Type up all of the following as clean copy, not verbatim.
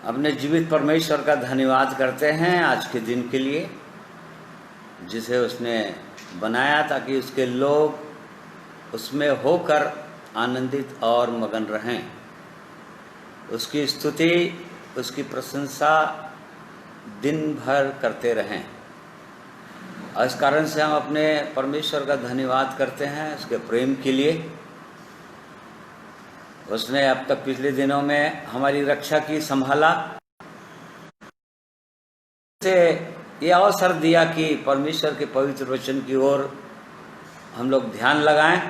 अपने जीवित परमेश्वर का धन्यवाद करते हैं आज के दिन के लिए, जिसे उसने बनाया ताकि उसके लोग उसमें होकर आनंदित और मगन रहें। उसकी स्तुति, उसकी प्रशंसा दिन भर करते रहें। और इस कारण से हम अपने परमेश्वर का धन्यवाद करते हैं उसके प्रेम के लिए। उसने अब तक पिछले दिनों में हमारी रक्षा की, संभाला, से ये अवसर दिया कि परमेश्वर के पवित्र वचन की ओर हम लोग ध्यान लगाएं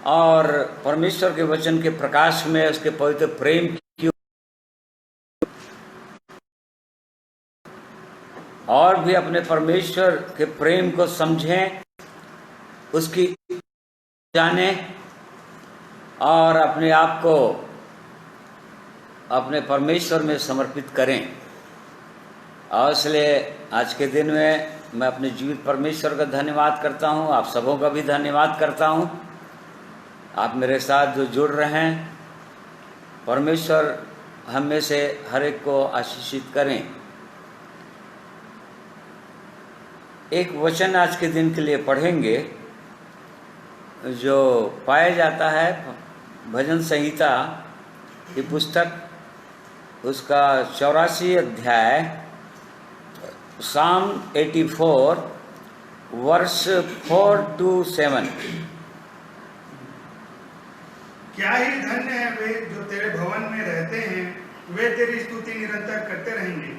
और परमेश्वर के वचन के प्रकाश में उसके पवित्र प्रेम की और भी अपने परमेश्वर के प्रेम को समझें, उसकी जाने और अपने आप को अपने परमेश्वर में समर्पित करें। और इसलिए आज के दिन में मैं अपने जीवित परमेश्वर का धन्यवाद करता हूँ। आप सबों का भी धन्यवाद करता हूँ। आप मेरे साथ जो जुड़ रहे हैं, परमेश्वर हम में से हर एक को आशीषित करें। एक वचन आज के दिन के लिए पढ़ेंगे जो पाया जाता है भजन संहिता की पुस्तक, उसका 84 अध्याय, साम 84 वर्ष 4 to 7। क्या ही धन्य है वे जो तेरे भवन में रहते हैं, वे तेरी स्तुति निरंतर करते रहेंगे।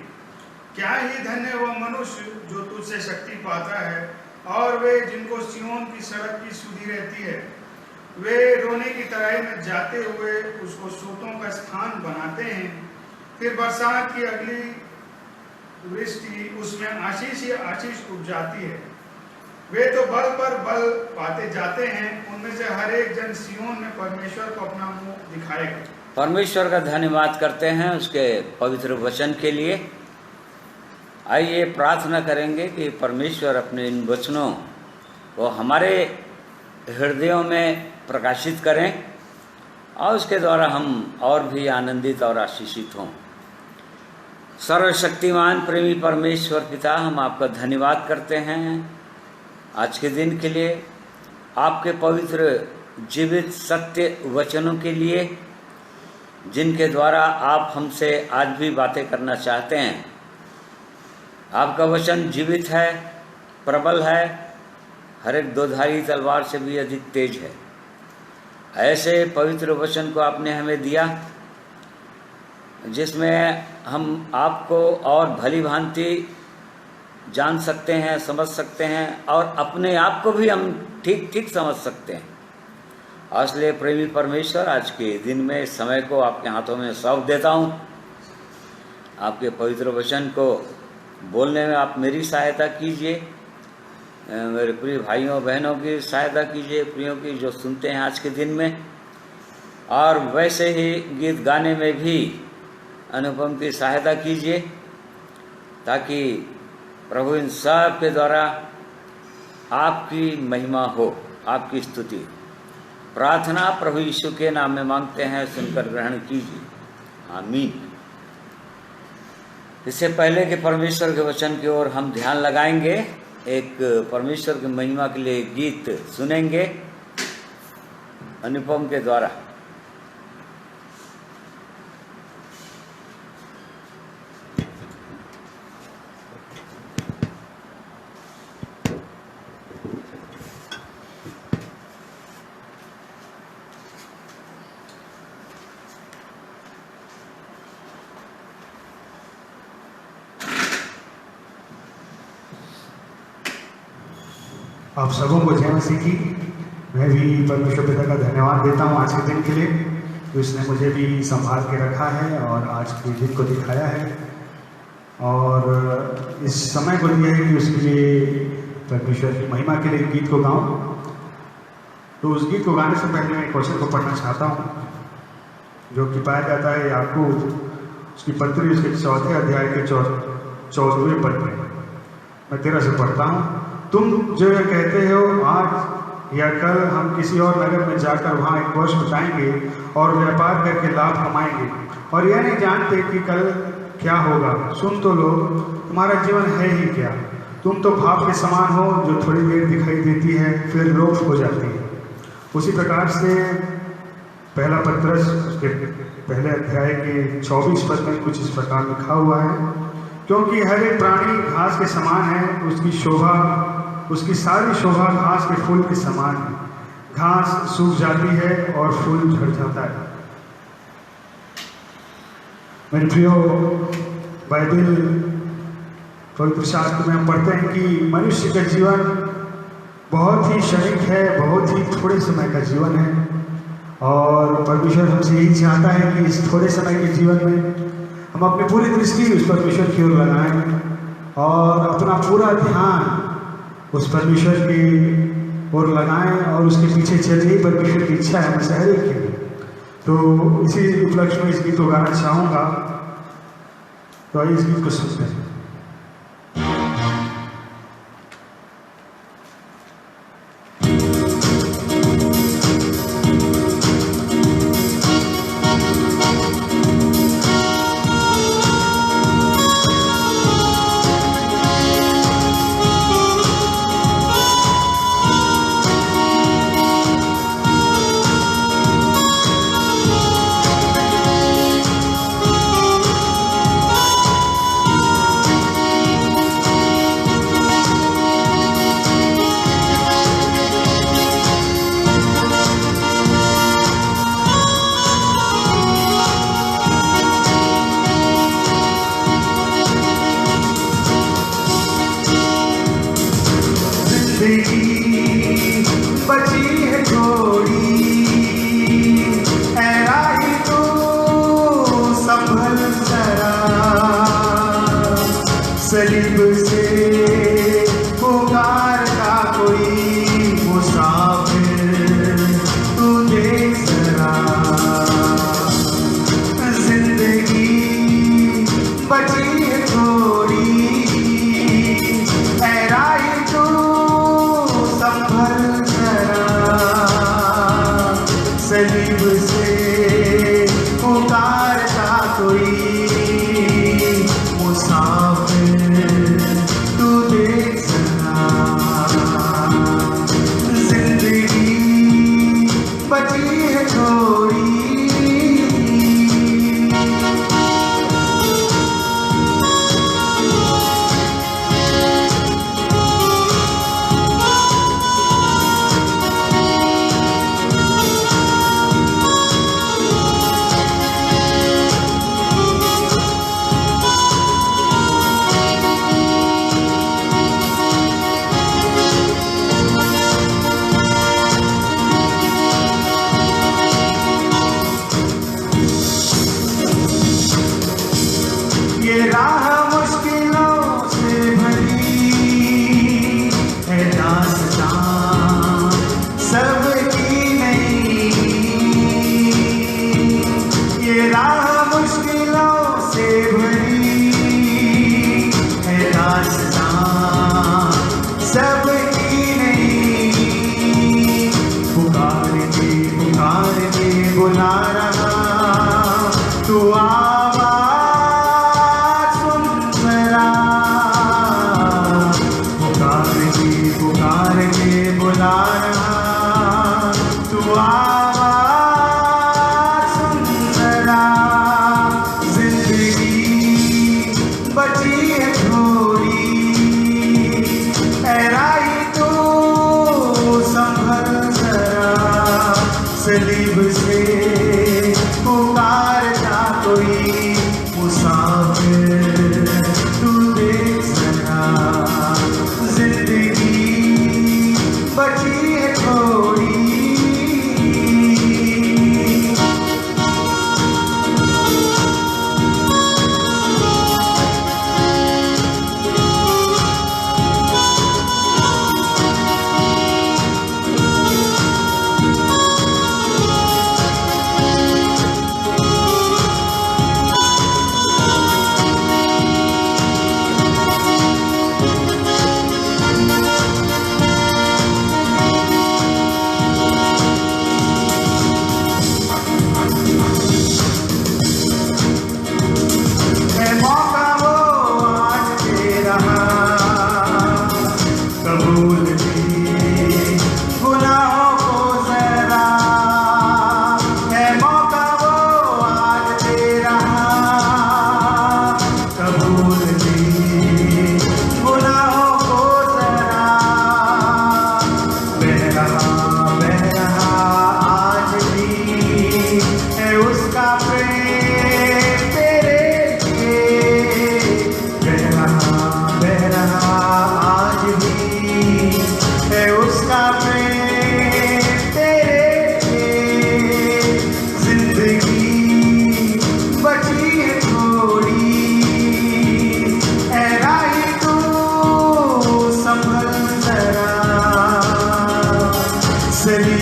क्या ही धन्य वो मनुष्य जो तुझसे शक्ति पाता है, और वे जिनको सियोन की सड़क की सुधि रहती है। वे रोने की तराई में जाते हुए उसको सोतों का स्थान बनाते हैं। फिर बरसात की अगली वृष्टि उसमें आशीष ही आशीष उपजाती है। वे तो बल पर बल पाते जाते हैं। उनमें से हर एक जन सियोन में परमेश्वर को अपना मुंह दिखाएगा। परमेश्वर का धन्यवाद करते हैं उसके पवित्र वचन के लिए। आइए प्रार्थना करेंगे कि परमेश्वर अपने इन वचनों को हमारे हृदयों में प्रकाशित करें और उसके द्वारा हम और भी आनंदित और आशीषित हों। सर्वशक्तिमान प्रेमी परमेश्वर पिता, हम आपका धन्यवाद करते हैं आज के दिन के लिए, आपके पवित्र जीवित सत्य वचनों के लिए, जिनके द्वारा आप हमसे आज भी बातें करना चाहते हैं। आपका वचन जीवित है, प्रबल है, हर एक दोधारी तलवार से भी अधिक तेज है। ऐसे पवित्र वचन को आपने हमें दिया जिसमें हम आपको और भली भांति जान सकते हैं, समझ सकते हैं और अपने आप को भी हम ठीक ठीक समझ सकते हैं। और इसलिए प्रेमी परमेश्वर, आज के दिन में इस समय को आपके हाथों में सौंप देता हूँ। आपके पवित्र वचन को बोलने में आप मेरी सहायता कीजिए, मेरे प्रिय भाइयों बहनों की सहायता कीजिए, प्रियों की जो सुनते हैं आज के दिन में, और वैसे ही गीत गाने में भी अनुपम की सहायता कीजिए, ताकि प्रभु इन सब के द्वारा आपकी महिमा हो, आपकी स्तुति। प्रार्थना प्रभु यीशु के नाम में मांगते हैं, सुनकर ग्रहण कीजिए, आमीन। इससे पहले कि परमेश्वर के वचन की ओर हम ध्यान लगाएंगे, एक परमेश्वर की महिमा के लिए गीत सुनेंगे अनुपम के द्वारा। आप सबों को जय मसीह की। मैं भी परमेश्वर पिता का धन्यवाद देता हूँ आज के दिन के लिए, तो इसने मुझे भी संभाल के रखा है और आज के दिन को दिखाया है और इस समय को दिया है कि उसके लिए परमेश्वर की महिमा के लिए गीत को गाऊँ। तो उस गीत को गाने से पहले मैं एक क्वेश्चन को पढ़ना चाहता हूँ, जो कि पाया जाता है याकूब उसकी पत्री, उसके 4 अध्याय के 14वें पद में। मैं 13 से पढ़ता हूँ। तुम जो ये कहते हो आज या कल हम किसी और नगर में जाकर वहाँ एक वर्ष बिताएंगे और व्यापार करके लाभ कमाएंगे और यह नहीं जानते कि कल क्या होगा। सुन तो लो, तुम्हारा जीवन है ही क्या? तुम तो भाप के समान हो जो थोड़ी देर दिखाई देती है फिर लोप हो जाती है। उसी प्रकार से पहला पत्रस उसके पहले अध्याय के 24 पद में कुछ इस प्रकार लिखा हुआ है, क्योंकि हर एक प्राणी घास के समान है, उसकी शोभा, उसकी सारी शोभा घास के फूल के समान है। घास सूख जाती है और फूल झड़ जाता है। मेरे प्रियो, बाइबल पवित्र शास्त्र में हम पढ़ते हैं कि मनुष्य का जीवन बहुत ही क्षणिक है, बहुत ही थोड़े समय का जीवन है और परमेश्वर हमसे यही चाहता है कि इस थोड़े समय के जीवन में हम अपनी पूरी दृष्टि उस परमेश्वर की ओर लगाएं और अपना पूरा ध्यान उस परमेश्वर की ओर लगाएं और उसके पीछे चले। ही परमेश्वर की इच्छा है हमें हर एक के लिए। तो इसी उपलक्ष्य में इस गीत को गाना चाहूँगा, तो आइए इस गीत को सुनते हैं।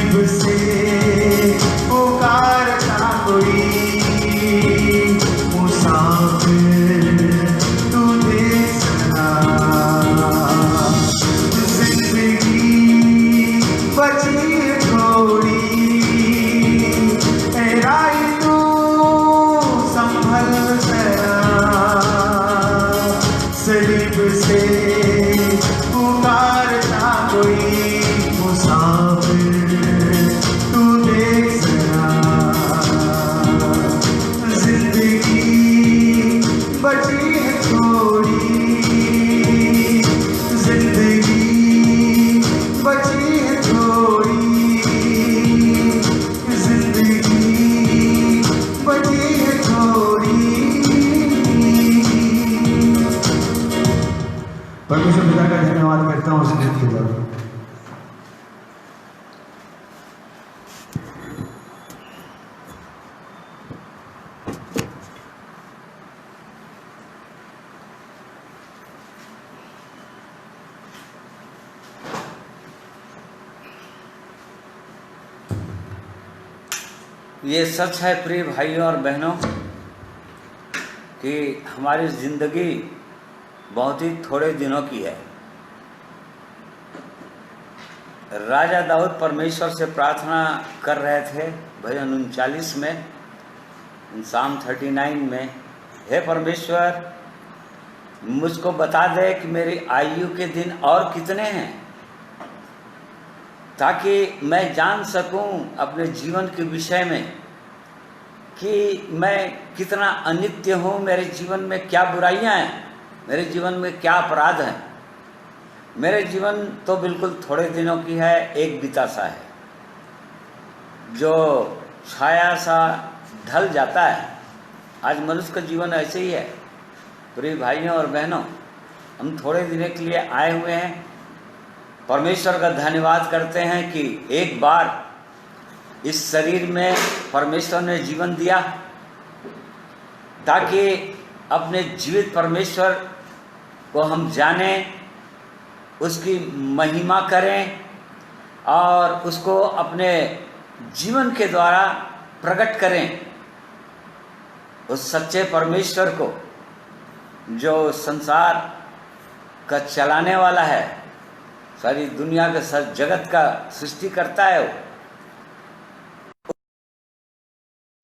सलीब से पुकारता कोई मुसाफिर तू देख सका। जिंदगी बची है थोड़ी, राही तू संभल जरा। सलीब से पुकारता कोई मुसाफिर तू देख जरा। जिंदगी बची है थोड़ी, जिंदगी बची है थोड़ी, जिंदगी बची है थोड़ी। परमेश्वर पिता का धन्यवाद करता हूँ उस गीत के द्वारा। ये सच है प्रिय भाइयों और बहनों कि हमारी जिंदगी बहुत ही थोड़े दिनों की है। राजा दाऊद परमेश्वर से प्रार्थना कर रहे थे भजन 39 में, साम 39 में, हे परमेश्वर मुझको बता दे कि मेरी आयु के दिन और कितने हैं, ताकि मैं जान सकूं अपने जीवन के विषय में कि मैं कितना अनित्य हूं, मेरे जीवन में क्या बुराइयां हैं, मेरे जीवन में क्या अपराध हैं। मेरे जीवन तो बिल्कुल थोड़े दिनों की है, एक बीता सा है जो छाया सा ढल जाता है। आज मनुष्य का जीवन ऐसे ही है। प्रिय भाइयों और बहनों, हम थोड़े दिनों के लिए आए हुए हैं। परमेश्वर का धन्यवाद करते हैं कि एक बार इस शरीर में परमेश्वर ने जीवन दिया ताकि अपने जीवित परमेश्वर को हम जानें, उसकी महिमा करें और उसको अपने जीवन के द्वारा प्रकट करें। उस सच्चे परमेश्वर को जो संसार का चलाने वाला है, सारी दुनिया के जगत का सृष्टि करता है, वो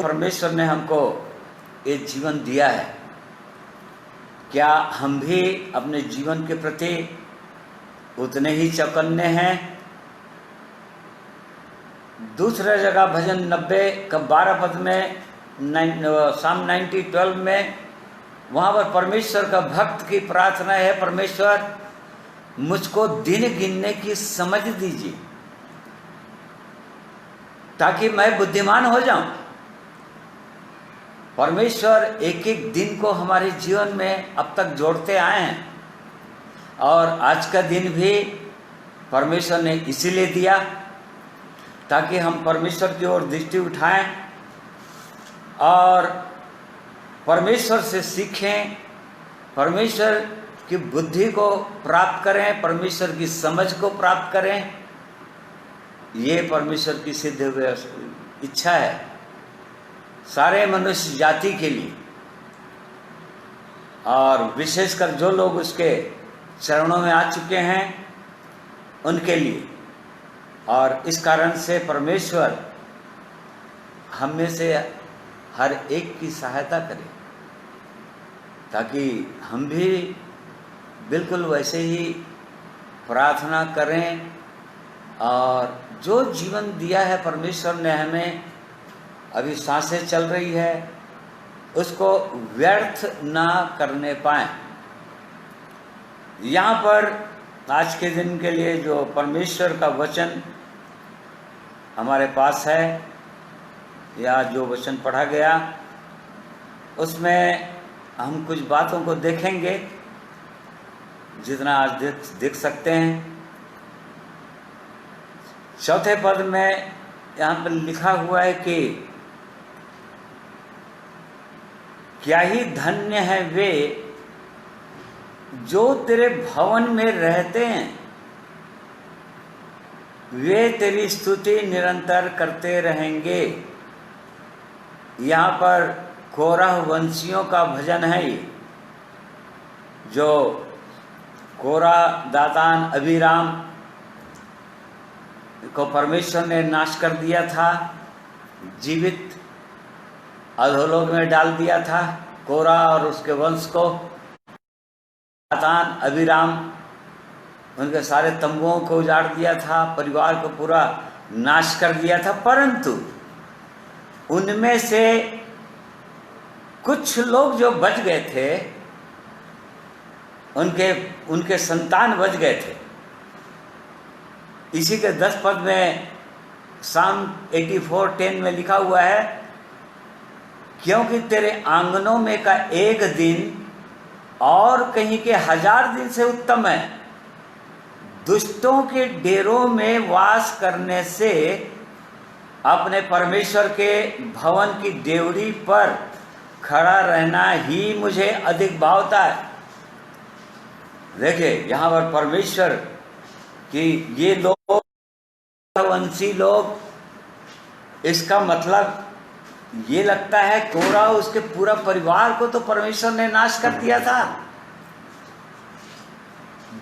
परमेश्वर ने हमको ये जीवन दिया है। क्या हम भी अपने जीवन के प्रति उतने ही चौकन्ने हैं? दूसरा जगह भजन 90 का 12 पद में साम 90:12 में वहाँ पर परमेश्वर का भक्त की प्रार्थना है, परमेश्वर मुझको दिन गिनने की समझ दीजिए ताकि मैं बुद्धिमान हो जाऊं। परमेश्वर एक एक दिन को हमारे जीवन में अब तक जोड़ते आए हैं और आज का दिन भी परमेश्वर ने इसीलिए दिया ताकि हम परमेश्वर की ओर दृष्टि उठाएं और परमेश्वर से सीखें, परमेश्वर की बुद्धि को प्राप्त करें, परमेश्वर की समझ को प्राप्त करें। ये परमेश्वर की सिद्ध इच्छा है सारे मनुष्य जाति के लिए और विशेषकर जो लोग उसके चरणों में आ चुके हैं उनके लिए। और इस कारण से परमेश्वर हम में से हर एक की सहायता करे ताकि हम भी बिल्कुल वैसे ही प्रार्थना करें और जो जीवन दिया है परमेश्वर ने हमें, अभी सांसें चल रही है, उसको व्यर्थ ना करने पाएं। यहाँ पर आज के दिन के लिए जो परमेश्वर का वचन हमारे पास है या जो वचन पढ़ा गया उसमें हम कुछ बातों को देखेंगे जितना आज देख सकते हैं। चौथे पद में यहाँ पर लिखा हुआ है कि क्या ही धन्य है वे जो तेरे भवन में रहते हैं। वे तेरी स्तुति निरंतर करते रहेंगे। यहाँ पर कोरह वंशियों का भजन है ये, जो कोरह, दातान, अबीराम को परमेश्वर ने नाश कर दिया था, जीवित अधोलोक में डाल दिया था। कोरह और उसके वंश को, दातान, अबीराम, उनके सारे तंबुओं को उजाड़ दिया था, परिवार को पूरा नाश कर दिया था। परंतु उनमें से कुछ लोग जो बच गए थे, उनके संतान बच गए थे। इसी के 10 पद में साम 84:10 में लिखा हुआ है, क्योंकि तेरे आंगनों में का एक दिन और कहीं के 1000 दिन से उत्तम है। दुष्टों के डेरों में वास करने से अपने परमेश्वर के भवन की डेवढ़ी पर खड़ा रहना ही मुझे अधिक भावता है। देखिए यहाँ पर परमेश्वर कि ये लोग वंशी लोग, इसका मतलब ये लगता है कोरह उसके पूरा परिवार को तो परमेश्वर ने नाश कर दिया था,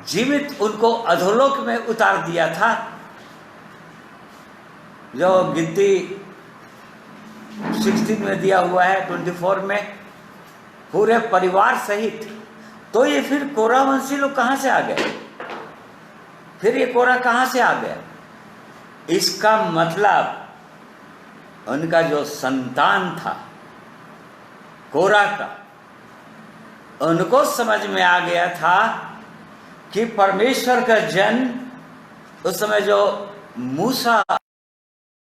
जीवित उनको अधोलोक में उतार दिया था। जो गिनती 16 में दिया हुआ है, 24 में, पूरे परिवार सहित। तो ये फिर कोरह वंशी लोग कहाँ से आ गए? फिर ये कोरह कहाँ से आ गया? इसका मतलब उनका जो संतान था कोरह का, उनको समझ में आ गया था कि परमेश्वर का जन उस समय जो मूसा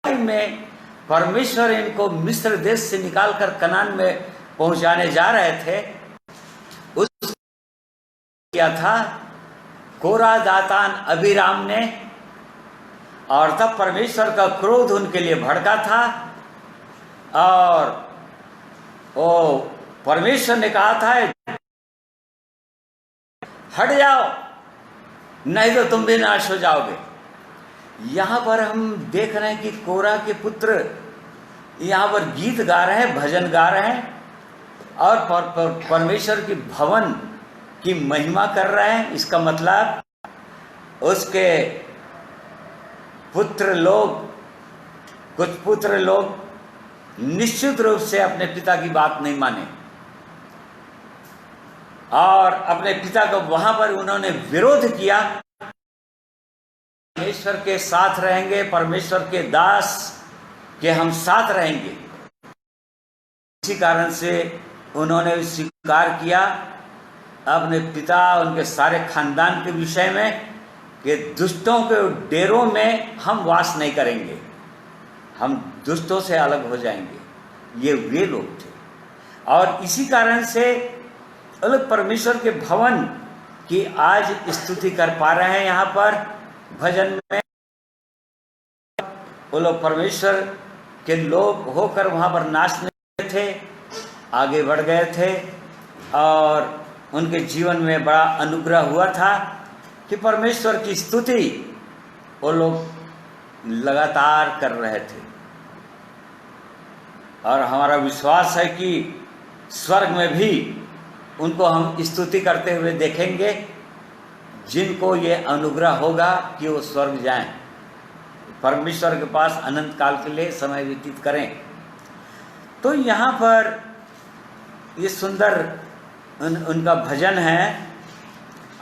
में परमेश्वर इनको मिस्र देश से निकालकर कनान में पहुंचाने जा रहे थे, उस किया था कोरह, दातान, अबीराम ने। और तब परमेश्वर का क्रोध उनके लिए भड़का था और वो परमेश्वर ने कहा था हट जाओ, नहीं तो तुम भी नाश हो जाओगे। यहाँ पर हम देख रहे हैं कि कोरह के पुत्र यहाँ पर गीत गा रहे हैं, भजन गा रहे हैं और परमेश्वर की भवन की महिमा कर रहे हैं। इसका मतलब उसके पुत्र लोग, कुछ पुत्र लोग निश्चित रूप से अपने पिता की बात नहीं माने और अपने पिता को वहां पर उन्होंने विरोध किया। परमेश्वर के साथ रहेंगे, परमेश्वर के दास के हम साथ रहेंगे। इसी कारण से उन्होंने स्वीकार किया अपने पिता, उनके सारे खानदान के विषय में कि दुष्टों के डेरों में हम वास नहीं करेंगे, हम दुष्टों से अलग हो जाएंगे। ये वे लोग थे और इसी कारण से अलग परमेश्वर के भवन की आज स्तुति कर पा रहे हैं। यहाँ पर भजन में वो लोग परमेश्वर के लोग होकर वहाँ पर नाचने थे, आगे बढ़ गए थे और उनके जीवन में बड़ा अनुग्रह हुआ था कि परमेश्वर की स्तुति वो लोग लगातार कर रहे थे। और हमारा विश्वास है कि स्वर्ग में भी उनको हम स्तुति करते हुए देखेंगे, जिनको ये अनुग्रह होगा कि वो स्वर्ग जाएं, परमेश्वर के पास अनंत काल के लिए समय व्यतीत करें। तो यहाँ पर ये सुंदर उनका भजन है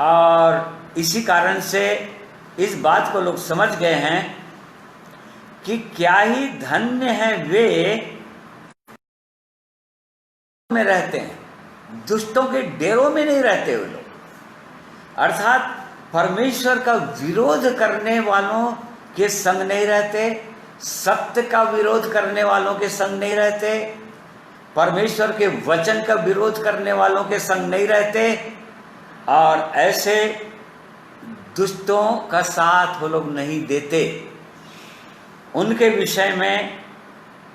और इसी कारण से इस बात को लोग समझ गए हैं कि क्या ही धन्य है वे में रहते हैं, दुष्टों के डेरों में नहीं रहते वे लोग। अर्थात परमेश्वर का विरोध करने वालों के संग नहीं रहते, सत्य का विरोध करने वालों के संग नहीं रहते, परमेश्वर के वचन का विरोध करने वालों के संग नहीं रहते और ऐसे दुष्टों का साथ वो लोग नहीं देते। उनके विषय में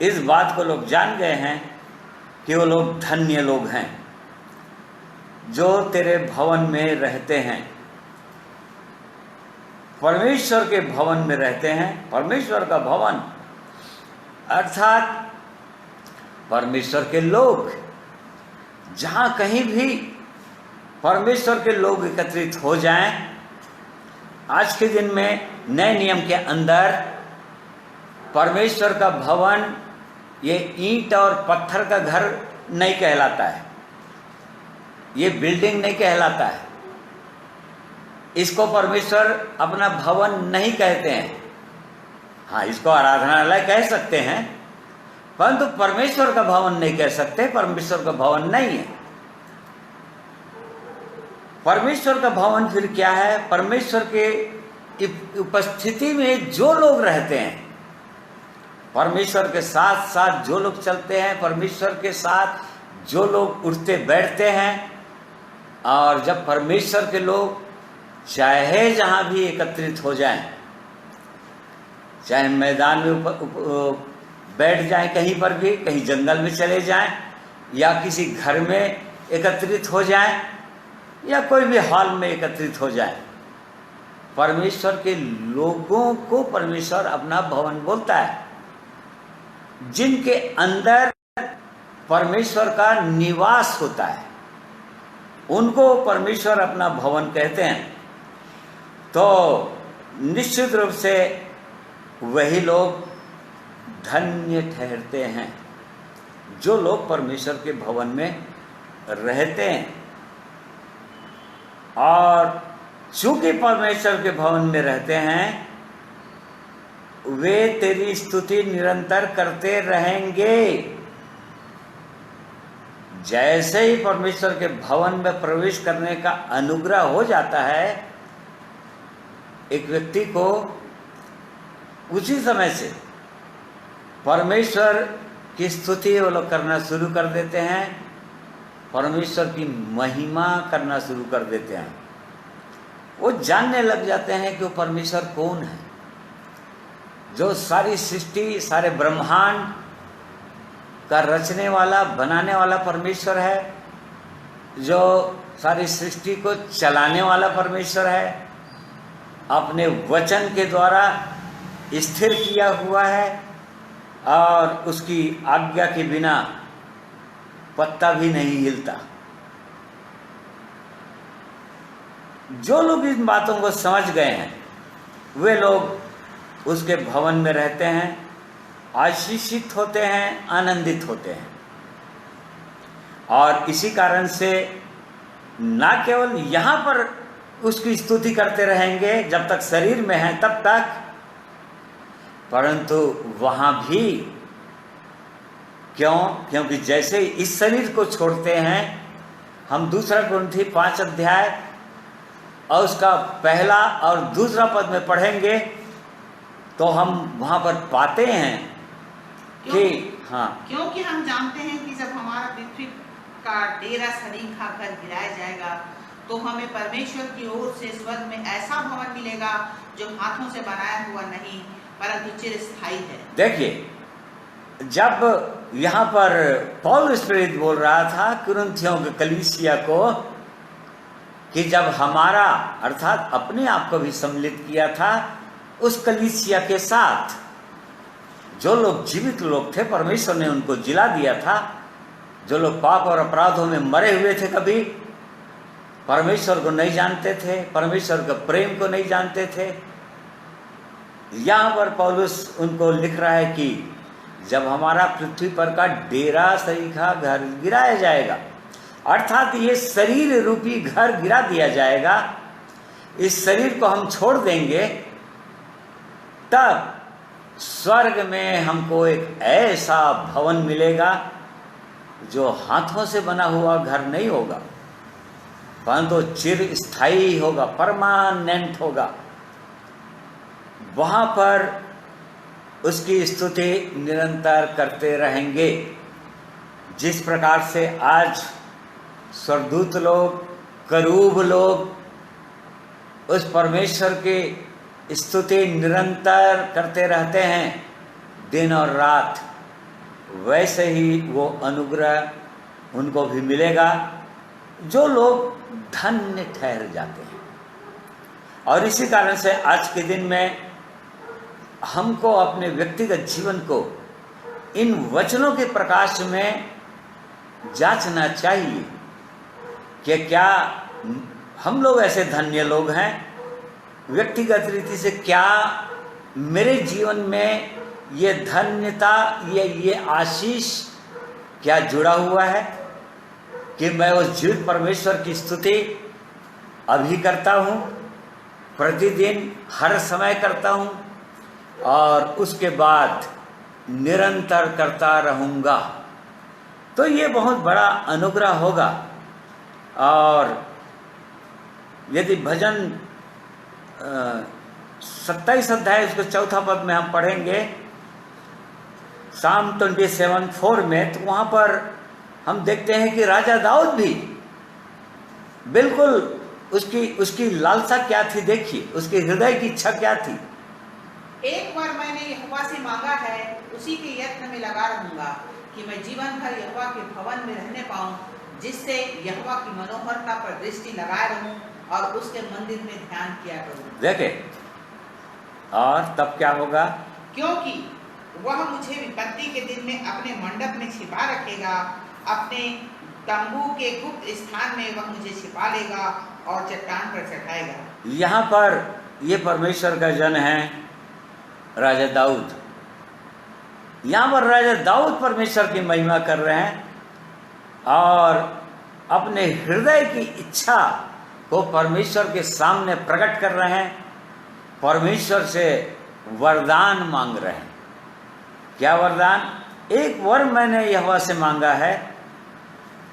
इस बात को लोग जान गए हैं कि वो लोग धन्य लोग हैं जो तेरे भवन में रहते हैं। परमेश्वर के भवन में रहते हैं। परमेश्वर का भवन अर्थात परमेश्वर के लोग, जहाँ कहीं भी परमेश्वर के लोग एकत्रित हो जाएं। आज के दिन में नए नियम के अंदर परमेश्वर का भवन ये ईंट और पत्थर का घर नहीं कहलाता है, ये बिल्डिंग नहीं कहलाता है, इसको परमेश्वर अपना भवन नहीं कहते हैं। हाँ, इसको आराधनालय कह सकते हैं, परंतु परमेश्वर का भवन नहीं कह सकते। परमेश्वर का भवन नहीं है। परमेश्वर का भवन फिर क्या है? परमेश्वर के उपस्थिति में जो लोग रहते हैं, परमेश्वर के साथ साथ जो लोग चलते हैं, परमेश्वर के साथ जो लोग उठते बैठते हैं, और जब परमेश्वर के लोग चाहे जहाँ भी एकत्रित हो जाएं, चाहे मैदान में बैठ जाएं, कहीं पर भी, कहीं जंगल में चले जाएं, या किसी घर में एकत्रित हो जाएं, या कोई भी हॉल में एकत्रित हो जाएं, परमेश्वर के लोगों को परमेश्वर अपना भवन बोलता है। जिनके अंदर परमेश्वर का निवास होता है, उनको परमेश्वर अपना भवन कहते हैं। तो निश्चित रूप से वही लोग धन्य ठहरते हैं जो लोग परमेश्वर के भवन में रहते हैं। और चूंकि परमेश्वर के भवन में रहते हैं, वे तेरी स्तुति निरंतर करते रहेंगे। जैसे ही परमेश्वर के भवन में प्रवेश करने का अनुग्रह हो जाता है, एक व्यक्ति को उसी समय से परमेश्वर की स्तुति वो लोग करना शुरू कर देते हैं, परमेश्वर की महिमा करना शुरू कर देते हैं। वो जानने लग जाते हैं कि वो परमेश्वर कौन है, जो सारी सृष्टि, सारे ब्रह्मांड का रचने वाला, बनाने वाला परमेश्वर है, जो सारी सृष्टि को चलाने वाला परमेश्वर है, अपने वचन के द्वारा स्थिर किया हुआ है, और उसकी आज्ञा के बिना पत्ता भी नहीं हिलता। जो लोग इन बातों को समझ गए हैं, वे लोग उसके भवन में रहते हैं, आशीषित होते हैं, आनंदित होते हैं। और इसी कारण से ना केवल यहाँ पर उसकी स्तुति करते रहेंगे जब तक शरीर में हैं तब तक, परंतु वहाँ भी। क्यों? क्योंकि जैसे इस शरीर को छोड़ते हैं, हम 2 कुरिन्थी 5 अध्याय और उसका पहला और दूसरा पद में पढ़ेंगे, तो हम वहाँ पर पाते हैं कि क्योंकि हम जानते हैं कि जब हमारा पृथ्वी का डेरा शरीर का घर गिराया जाएगा, तो हमें परमेश्वर की ओर से स्वर्ग में ऐसा भवन मिलेगा जो हाथों से बनाया हुआ नहीं, परंतु चिरस्थायी है। देखिए, जब यहाँ पर पौल प्रेरित बोल रहा था कुरिन्थियों के कलीसिया को कि जब हमारा अर्थात अपने आप को भी सम्मिलित किया था उस कलीसिया के साथ, जो लोग जीवित लोग थे, परमेश्वर ने उनको जिला दिया था। जो लोग पाप और अपराधों में मरे हुए थे, कभी परमेश्वर को नहीं जानते थे, परमेश्वर के प्रेम को नहीं जानते थे, यहाँ पर पौलुस उनको लिख रहा है कि जब हमारा पृथ्वी पर का डेरा शरीर का घर गिराया जाएगा, अर्थात ये शरीर रूपी घर गिरा दिया जाएगा, इस शरीर को हम छोड़ देंगे, तब स्वर्ग में हमको एक ऐसा भवन मिलेगा जो हाथों से बना हुआ घर नहीं होगा, परंतु चिर स्थायी होगा, परमानेंट होगा। वहाँ पर उसकी स्तुति निरंतर करते रहेंगे। जिस प्रकार से आज स्वर्गदूत लोग, करूब लोग उस परमेश्वर की स्तुति निरंतर करते रहते हैं दिन और रात, वैसे ही वो अनुग्रह उनको भी मिलेगा जो लोग धन्य ठहर जाते हैं। और इसी कारण से आज के दिन में हमको अपने व्यक्तिगत जीवन को इन वचनों के प्रकाश में जांचना चाहिए कि क्या हम लोग ऐसे धन्य लोग हैं, व्यक्तिगत रीति से क्या मेरे जीवन में ये धन्यता, ये आशीष क्या जुड़ा हुआ है कि मैं उस जीवित परमेश्वर की स्तुति अभी करता हूँ, प्रतिदिन हर समय करता हूँ और उसके बाद निरंतर करता रहूँगा। तो ये बहुत बड़ा अनुग्रह होगा। और यदि भजन 27 अध्याय उसके 4 पद में हम पढ़ेंगे Psalm 27:4 में, तो वहाँ पर हम देखते हैं कि राजा दाऊद भी बिल्कुल उसकी लालसा क्या थी, देखिए उसके हृदय की इच्छा क्या थी। एक बार मैंने यहोवा से मांगा है, उसी के यत्न में लगा रहूंगा कि मैं जीवन भर यहोवा के भवन में रहने पाऊं, जिससे यहोवा की मनोहरता पर दृष्टि लगाए रहूं और उसके मंदिर में ध्यान किया करूं। देखे, और तब क्या होगा? क्योंकि वह मुझे विपत्ति के दिन में अपने मंडप में छिपा रखेगा, अपने तंबू के गुप्त स्थान में वह मुझे छिपा लेगा और चट्टान पर चढ़ाएगा। यहाँ पर ये परमेश्वर का जन है राजा दाऊद। यहाँ पर राजा दाऊद परमेश्वर की महिमा कर रहे हैं और अपने हृदय की इच्छा को परमेश्वर के सामने प्रकट कर रहे हैं, परमेश्वर से वरदान मांग रहे हैं। क्या वरदान? एक वर मैंने यहोवा से मांगा है,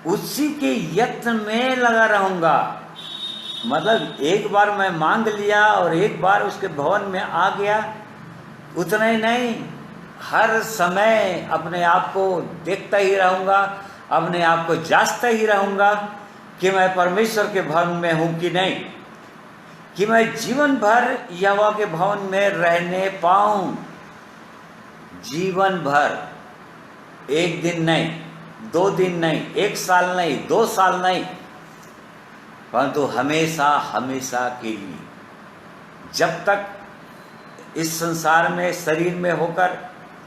उसी के यत्न में लगा रहूंगा। मतलब एक बार मैं मांग लिया और एक बार उसके भवन में आ गया, उतना ही नहीं, हर समय अपने आप को देखता ही रहूंगा, अपने आप को जांचता ही रहूंगा कि मैं परमेश्वर के भवन में हूं कि नहीं, कि मैं जीवन भर यहोवा के भवन में रहने पाऊं। जीवन भर, एक दिन नहीं, 2 दिन नहीं, 1 साल नहीं, 2 साल नहीं, परंतु हमेशा हमेशा के लिए। जब तक इस संसार में शरीर में होकर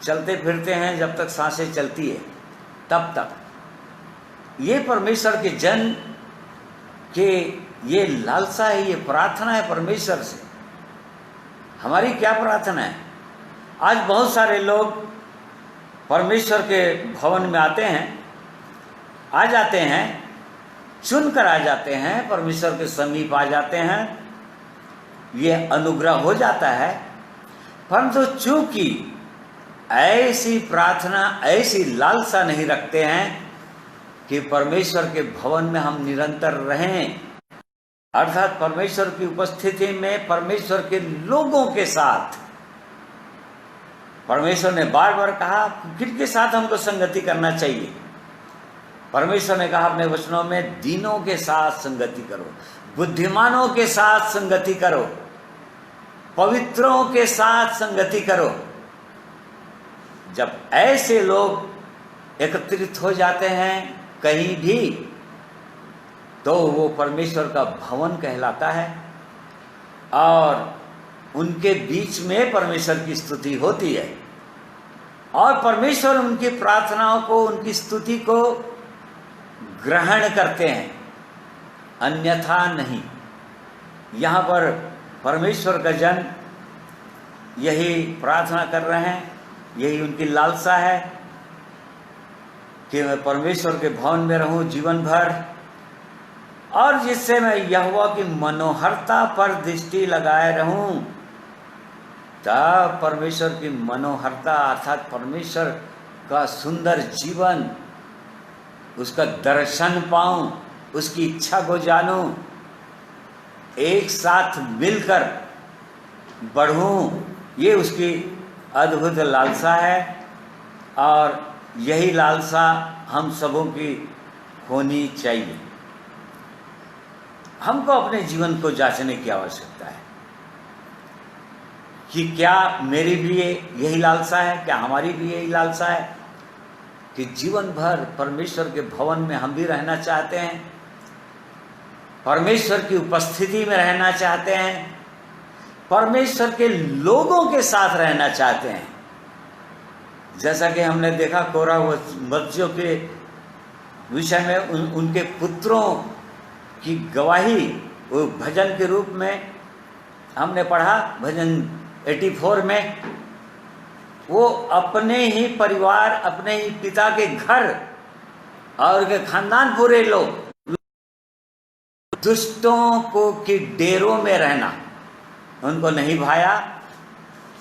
चलते फिरते हैं, जब तक सांसें चलती है, तब तक ये परमेश्वर के जन के ये लालसा है, ये प्रार्थना है परमेश्वर से। हमारी क्या प्रार्थना है? आज बहुत सारे लोग परमेश्वर के भवन में आते हैं, आ जाते हैं, चुनकर आ जाते हैं, परमेश्वर के समीप आ जाते हैं, ये अनुग्रह हो जाता है, परंतु चूंकि ऐसी प्रार्थना, ऐसी लालसा नहीं रखते हैं कि परमेश्वर के भवन में हम निरंतर रहें, अर्थात परमेश्वर की उपस्थिति में, परमेश्वर के लोगों के साथ। परमेश्वर ने बार बार कहा किनके साथ हमको संगति करना चाहिए। परमेश्वर ने कहा अपने वचनों में, दीनों के साथ संगति करो, बुद्धिमानों के साथ संगति करो, पवित्रों के साथ संगति करो। जब ऐसे लोग एकत्रित हो जाते हैं कहीं भी, तो वो परमेश्वर का भवन कहलाता है और उनके बीच में परमेश्वर की स्तुति होती है और परमेश्वर उनकी प्रार्थनाओं को, उनकी स्तुति को ग्रहण करते हैं, अन्यथा नहीं। यहाँ पर परमेश्वर का जन यही प्रार्थना कर रहे हैं, यही उनकी लालसा है कि मैं परमेश्वर के भवन में रहूं जीवन भर, और जिससे मैं यहोवा की मनोहरता पर दृष्टि लगाए रहूं। तब परमेश्वर की मनोहरता अर्थात परमेश्वर का सुंदर जीवन, उसका दर्शन पाऊं, उसकी इच्छा को जानूं, एक साथ मिलकर बढ़ूं, ये उसकी अद्भुत लालसा है। और यही लालसा हम सबों की होनी चाहिए। हमको अपने जीवन को जांचने की आवश्यकता है कि क्या मेरी भी यही लालसा है, क्या हमारी भी यही लालसा है कि जीवन भर परमेश्वर के भवन में हम भी रहना चाहते हैं, परमेश्वर की उपस्थिति में रहना चाहते हैं, परमेश्वर के लोगों के साथ रहना चाहते हैं। जैसा कि हमने देखा कोरा वंशियों के विषय में उनके पुत्रों की गवाही वो भजन के रूप में हमने पढ़ा, भजन 84 में। वो अपने ही परिवार, अपने ही पिता के घर और के खानदान पूरे लोग दुष्टों को के डेरों में रहना उनको नहीं भाया,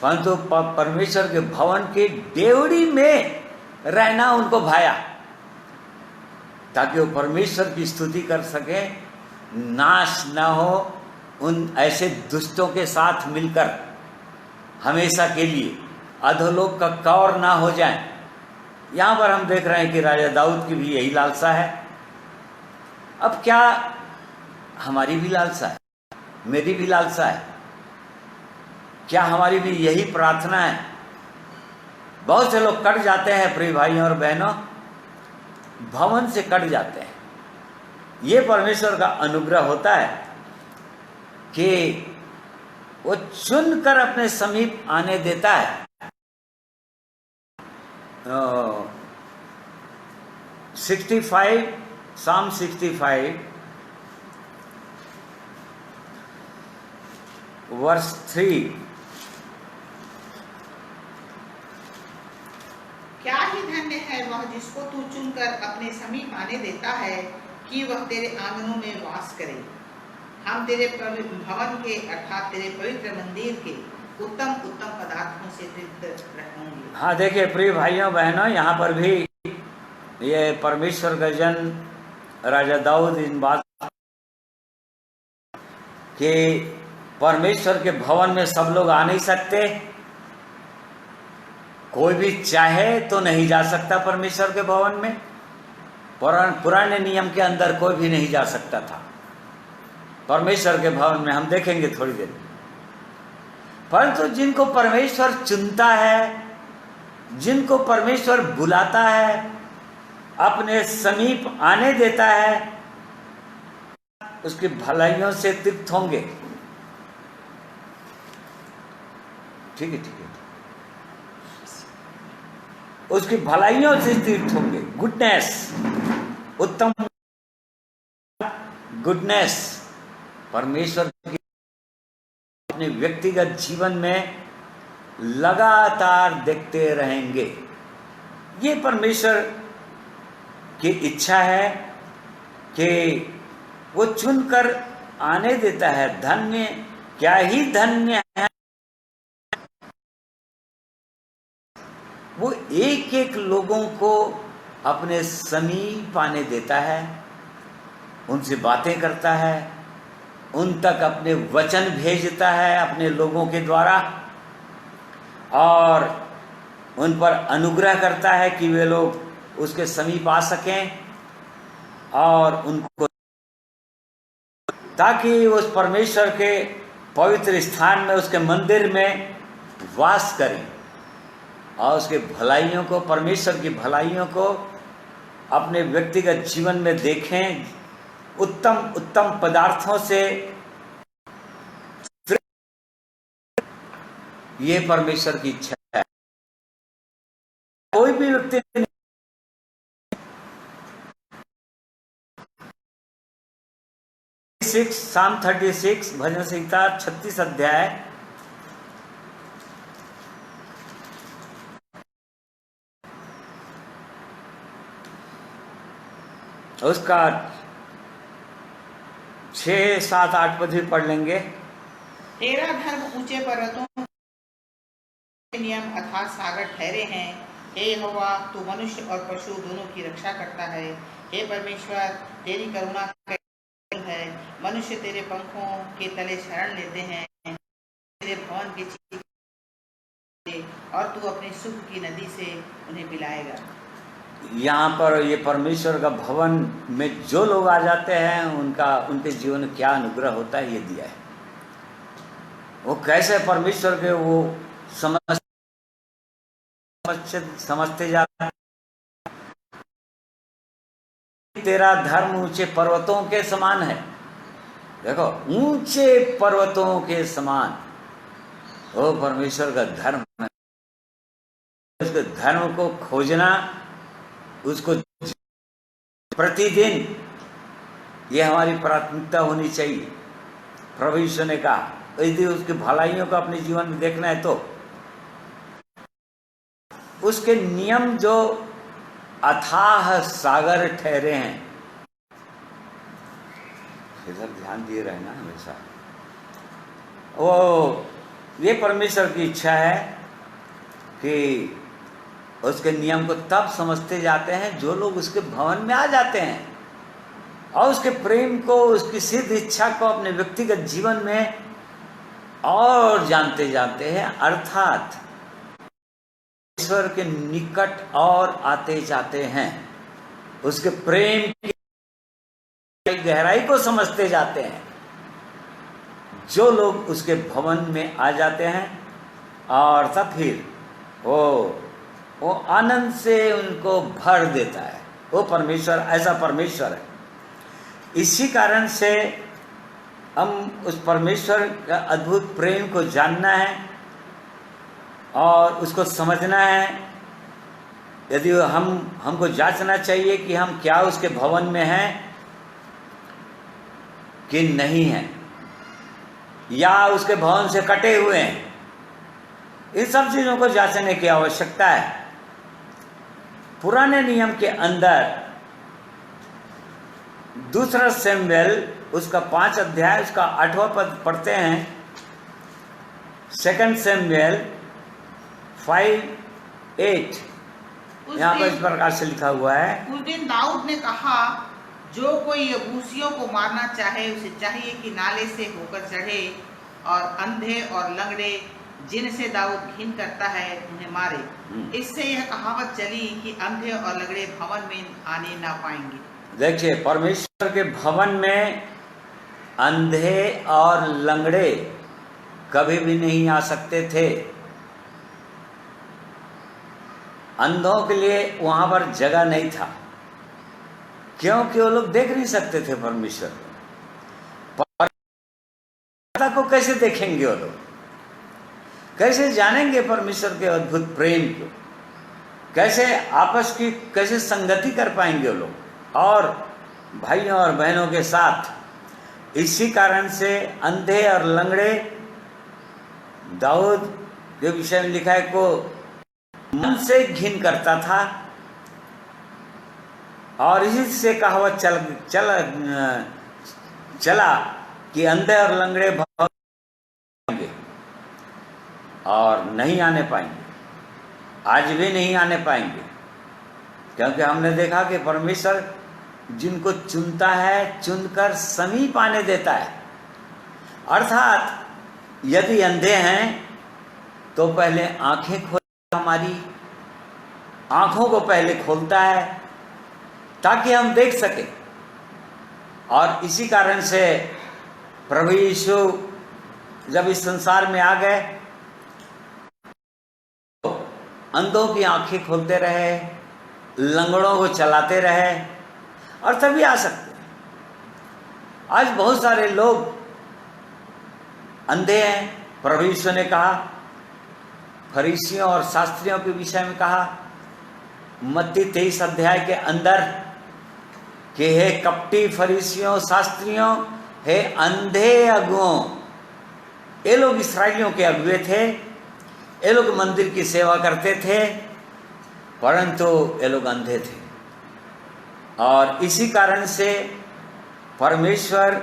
परंतु परमेश्वर के भवन के डेवड़ी में रहना उनको भाया, ताकि वो परमेश्वर की स्तुति कर सके, नाश न हो उन ऐसे दुष्टों के साथ मिलकर हमेशा के लिए, अधोलोक का कौर ना हो जाए। यहाँ पर हम देख रहे हैं कि राजा दाऊद की भी यही लालसा है। अब क्या हमारी भी लालसा है, मेरी भी लालसा है? क्या हमारी भी यही प्रार्थना है? बहुत से लोग कट जाते हैं प्रिय भाइयों और बहनों, भवन से कट जाते हैं। ये परमेश्वर का अनुग्रह होता है कि वो चुनकर अपने समीप आने देता है। Psalm 65 verse 3। क्या ही धन्य है वह जिसको तू चुनकर अपने समीप आने देता है कि वह तेरे आंगनों में वास करे। हम तेरे भवन के अर्थात तेरे पवित्र मंदिर के उत्तम उत्तम पदार्थों से तृप्त रहेंगे। हाँ, देखिए प्रिय भाइयों बहनों, यहाँ पर भी ये परमेश्वर का जन राजा दाऊद इन बात कि परमेश्वर के भवन में सब लोग आ नहीं सकते, कोई भी चाहे तो नहीं जा सकता परमेश्वर के भवन में। पुराने नियम के अंदर कोई भी नहीं जा सकता था परमेश्वर के भवन में, हम देखेंगे थोड़ी देर। परंतु जिनको परमेश्वर चुनता है, जिनको परमेश्वर बुलाता है, अपने समीप आने देता है, उसकी भलाइयों से तृप्त होंगे। ठीक है, उसकी भलाइयों से तृप्त होंगे। गुडनेस, उत्तम गुडनेस परमेश्वर की अपने व्यक्तिगत जीवन में लगातार देखते रहेंगे। ये परमेश्वर की इच्छा है कि वो चुनकर आने देता है। धन्य, क्या ही धन्य है वो एक एक लोगों को अपने समीप आने देता है, उनसे बातें करता है, उन तक अपने वचन भेजता है अपने लोगों के द्वारा, और उन पर अनुग्रह करता है कि वे लोग उसके समीप आ सकें और उनको, ताकि उस परमेश्वर के पवित्र स्थान में, उसके मंदिर में वास करें और उसके भलाइयों को, परमेश्वर की भलाइयों को अपने व्यक्तिगत जीवन में देखें, उत्तम उत्तम पदार्थों से। ये परमेश्वर की इच्छा है। कोई भी व्यक्ति Psalm 36 भजन संहिता 36 अध्याय उसका 6, 7, 8 पद भी पढ़ लेंगे। तेरा धर्म ऊंचे पर्वतों के नियम अथाह सागर ठहरे हैं। हे यहोवा, तू मनुष्य और पशु दोनों की रक्षा करता है। हे परमेश्वर, तेरी करुणा है। मनुष्य तेरे पंखों के तले शरण लेते हैं, तेरे भवन के चीते, और तू अपने सुख की नदी से उन्हें पिलाएगा। यहाँ पर ये परमेश्वर का भवन में जो लोग आ जाते हैं, उनके जीवन में क्या अनुग्रह होता है ये दिया है। वो कैसे परमेश्वर के वो समझते जाते हैं। तेरा धर्म ऊंचे पर्वतों के समान है। देखो, ऊंचे पर्वतों के समान वो परमेश्वर का धर्म है। उसके धर्म को खोजना, उसको प्रतिदिन, ये हमारी प्राथमिकता होनी चाहिए। प्रभु यीशु ने कहा यदि उसकी भलाइयों को अपने जीवन में देखना है तो उसके नियम जो अथाह सागर ठहरे हैं, इधर ध्यान दिए रहना हमेशा। वो ये परमेश्वर की इच्छा है कि उसके नियम को तब समझते जाते हैं जो लोग उसके भवन में आ जाते हैं और उसके प्रेम को, उसकी सिद्ध इच्छा को अपने व्यक्तिगत जीवन में और जानते जाते हैं, अर्थात ईश्वर के निकट और आते जाते हैं, उसके प्रेम की गहराई को समझते जाते हैं। जो लोग उसके भवन में आ जाते हैं और तब फिर वो आनंद से उनको भर देता है। वो परमेश्वर ऐसा परमेश्वर है। इसी कारण से हम उस परमेश्वर का अद्भुत प्रेम को जानना है और उसको समझना है। यदि हमको जांचना चाहिए कि हम क्या उसके भवन में हैं कि नहीं हैं, या उसके भवन से कटे हुए हैं। इन सब चीज़ों को जांचने की आवश्यकता है। पुराने नियम के अंदर 2 शमूएल उसका 5 अध्याय उसका 8वां पद पढ़ते हैं। 2 शमूएल 5:8 यहाँ पर इस प्रकार से लिखा हुआ है। उस दिन दाऊद ने कहा, जो कोई यबूसियों को मारना चाहे उसे चाहिए कि नाले से होकर चढ़े और अंधे और लंगड़े जिनसे दाऊद घिन करता है उन्हें मारे। इससे यह कहावत चली कि अंधे और लंगड़े भवन में आने ना पाएंगे। देखिए, परमेश्वर के भवन में अंधे और लंगड़े कभी भी नहीं आ सकते थे। अंधों के लिए वहां पर जगह नहीं था, क्योंकि वो लोग देख नहीं सकते थे परमेश्वर को। कैसे देखेंगे वो लोग? कैसे जानेंगे परमेश्वर के अद्भुत प्रेम को? कैसे आपस की कैसे संगति कर पाएंगे वो लोग और भाइयों और बहनों के साथ? इसी कारण से अंधे और लंगड़े, दाऊद जो विषय में लिखा है, को मन से घिन करता था और इसी से कहावत चला कि अंधे और लंगड़े भवन और नहीं आने पाएंगे, आज भी नहीं आने पाएंगे। क्योंकि हमने देखा कि परमेश्वर जिनको चुनता है चुनकर समीप आने देता है। अर्थात यदि अंधे हैं तो पहले आंखें खोलता, हमारी आंखों को पहले खोलता है ताकि हम देख सकें। और इसी कारण से प्रभु यीशु जब इस संसार में आ गए तो अंधों की आंखें खोलते रहे, लंगड़ों को चलाते रहे और तभी आ सकते हैं। आज बहुत सारे लोग अंधे हैं। प्रभु यीशु ने कहा, फरीसियों और शास्त्रियों के विषय में कहा मत्ती 23 अध्याय के अंदर कि हे कपटी फरीसियों शास्त्रियों, हे अंधे अगुओं। ये लोग इस्राएलियों के अगुए थे, ये लोग मंदिर की सेवा करते थे, परंतु ये लोग अंधे थे। और इसी कारण से परमेश्वर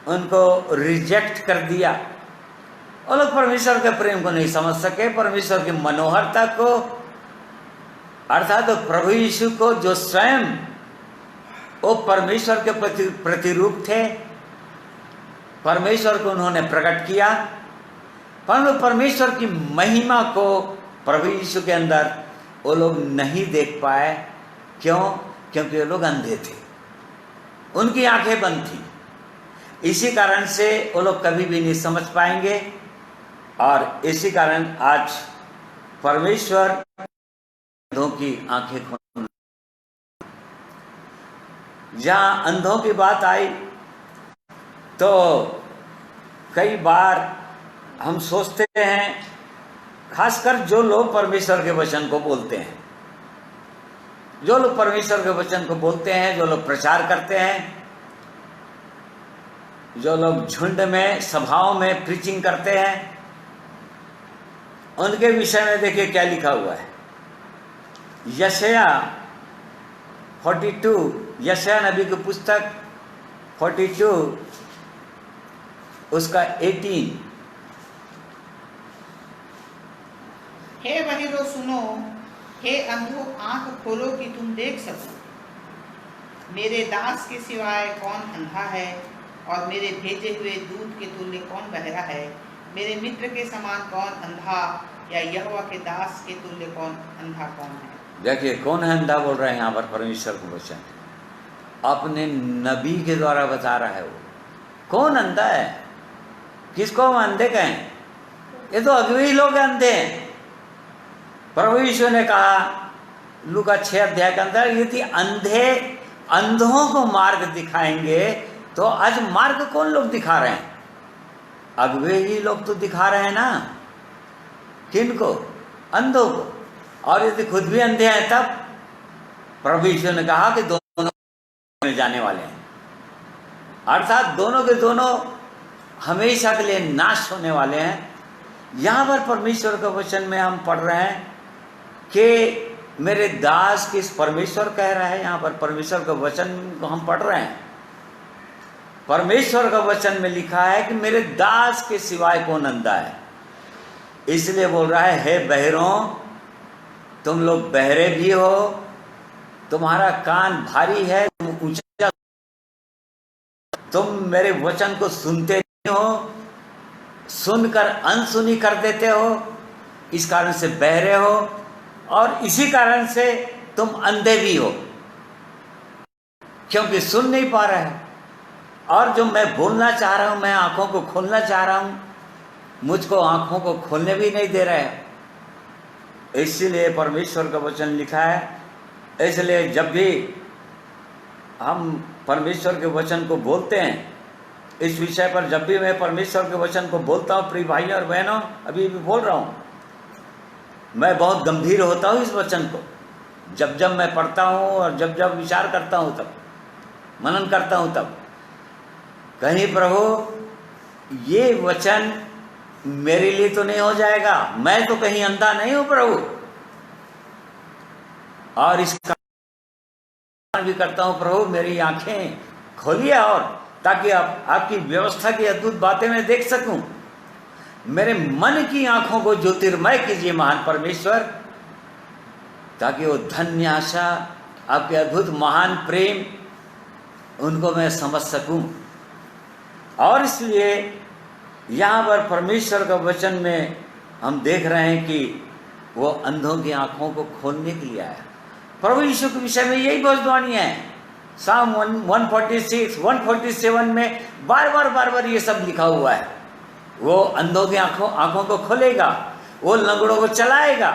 उनको रिजेक्ट कर दिया। वो लोग परमेश्वर के प्रेम को नहीं समझ सके, परमेश्वर की मनोहरता को, अर्थात तो प्रभु यीशु को जो स्वयं वो परमेश्वर के प्रतिरूप थे, परमेश्वर को उन्होंने प्रकट किया, परंतु परमेश्वर की महिमा को प्रभु यीशु के अंदर वो लोग नहीं देख पाए। क्यों? क्योंकि वो लोग अंधे थे, उनकी आंखें बंद थी। इसी कारण से वो लोग कभी भी नहीं समझ पाएंगे। और इसी कारण आज परमेश्वर अंधों की आंखें खोल। जहां अंधों की बात आई तो कई बार हम सोचते हैं, खासकर जो लोग परमेश्वर के वचन को बोलते हैं, जो लोग परमेश्वर के वचन को बोलते हैं, जो लोग प्रचार करते हैं, जो लोग झुंड में सभाओं में प्रीचिंग करते हैं, उनके विषय में देखिए क्या लिखा हुआ है। यशाया 42, यशाया नबी की पुस्तक 42 उसका 18। हे बहिरो सुनो, हे अंधो आंख खोलो कि तुम देख सको। मेरे दास के सिवाय कौन अंधा है, और मेरे भेजे हुए दूत के तुल्य कौन बहरा है। मेरे मित्र के समान कौन अंधा, या यहोवा के दास के तुल्य कौन अंधा कौन है। देखिए कौन है अंधा बोल रहे हैं यहाँ पर परमेश्वर को वचन, अपने नबी के द्वारा बता रहा है। वो कौन अंधा है, किसको हम अंधे कहें? ये तो अगुवी लोग अंधे हैं। प्रभु यीशु ने कहा लूका 6 अध्याय के अंदर, यदि अंधे अंधों को मार्ग दिखाएंगे तो आज मार्ग कौन लोग दिखा रहे हैं? अगुवे ही लोग तो दिखा रहे हैं ना। किनको? अंधों को। और यदि खुद भी अंधे हैं तब प्रभु यीशु ने कहा कि दोनों मिल जाने वाले हैं, अर्थात दोनों के दोनों हमेशा के लिए नाश होने वाले हैं। यहाँ पर परमेश्वर के वचन में हम पढ़ रहे हैं कि मेरे दास किस, परमेश्वर कह रहा है यहाँ पर, परमेश्वर के वचन को हम पढ़ रहे हैं। परमेश्वर का वचन में लिखा है कि मेरे दास के सिवाय कौन अंधा है। इसलिए बोल रहा है, हे बहरों, तुम लोग बहरे भी हो, तुम्हारा कान भारी है, तुम ऊंचा, तुम मेरे वचन को सुनते नहीं हो, सुनकर अनसुनी कर देते हो, इस कारण से बहरे हो, और इसी कारण से तुम अंधे भी हो, क्योंकि सुन नहीं पा रहे हो। और जो मैं बोलना चाह रहा हूं, मैं आंखों को खोलना चाह रहा हूं, मुझको आंखों को खोलने भी नहीं दे रहे हैं। इसलिए परमेश्वर का वचन लिखा है। इसलिए जब भी हम परमेश्वर के वचन को बोलते हैं, इस विषय पर जब भी मैं परमेश्वर के वचन को बोलता हूँ, प्रिय भाइयों और बहनों, अभी भी बोल रहा हूँ, मैं बहुत गंभीर होता हूँ इस वचन को। जब जब मैं पढ़ता हूँ और जब जब विचार करता हूँ, तब मनन करता हूँ, तब कहीं प्रभु ये वचन मेरे लिए तो नहीं हो जाएगा, मैं तो कहीं अंधा नहीं हूं प्रभु। और इसका भी करता हूं, प्रभु मेरी आंखें खोलिए, और ताकि आपकी व्यवस्था की अद्भुत बातें मैं देख सकूं। मेरे मन की आंखों को ज्योतिर्मय कीजिए महान परमेश्वर, ताकि वो धन्य आशा, आपके अद्भुत महान प्रेम, उनको मैं समझ सकूं। और इसलिए यहाँ पर परमेश्वर का वचन में हम देख रहे हैं कि वो अंधों की आंखों को खोलने के लिए आया। प्रभु यीशु के विषय में यही भविष्यवाणी है। साम 146, 147 में बार बार ये सब लिखा हुआ है। वो अंधों की आंखों को खोलेगा, वो लंगड़ों को चलाएगा।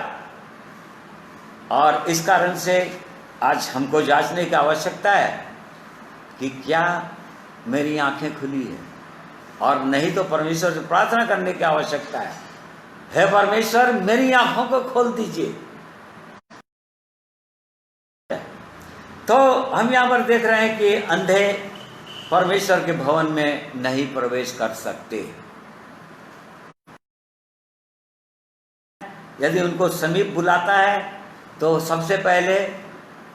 और इस कारण से आज हमको जांचने की आवश्यकता है कि क्या मेरी आंखें खुली है, और नहीं तो परमेश्वर से प्रार्थना करने की आवश्यकता है, हे परमेश्वर मेरी आंखों को खोल दीजिए। तो हम यहाँ पर देख रहे हैं कि अंधे परमेश्वर के भवन में नहीं प्रवेश कर सकते। यदि उनको समीप बुलाता है तो सबसे पहले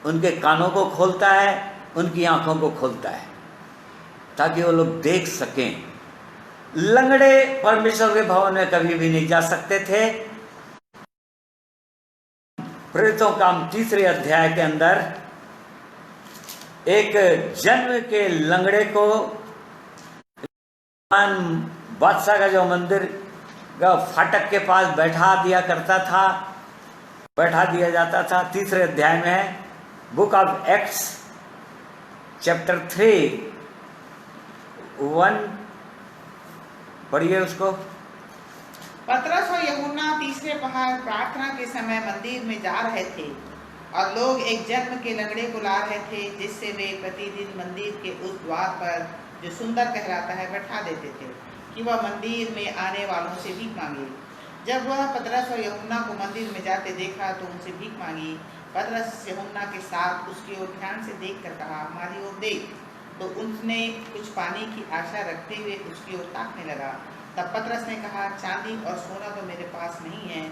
उनके कानों को खोलता है, उनकी आंखों को खोलता है, ताकि वो लोग देख सकें। लंगड़े परमेश्वर के भवन में कभी भी नहीं जा सकते थे। प्रेरितों का 3 अध्याय के अंदर एक जन्म के लंगड़े को बादशाह का जो मंदिर का फाटक के पास बैठा दिया जाता था। 3 अध्याय में है, बुक ऑफ एक्ट्स चैप्टर 3 1 पढ़िए उसको। पतरस और यूहन्ना तीसरे पहर प्रार्थना के समय मंदिर में जा रहे थे, और लोग एक जन्म के लंगड़े को ला रहे थे, जिससे वे प्रतिदिन मंदिर के उस द्वार पर जो सुंदर कहलाता है बैठा देते थे। कि वह मंदिर में आने वालों से भीख मांगे। जब वह पतरस और यूहन्ना को मंदिर में जाते देखा तो उनसे भीख मांगी। पतरस यूहन्ना के साथ उसकी ओर ध्यान से देखकर कहा, हमारी ओर देख। तो उसने कुछ पाने की आशा रखते हुए उसकी ओर ताकने लगा। तब पतरस ने कहा, चांदी और सोना तो मेरे पास नहीं है,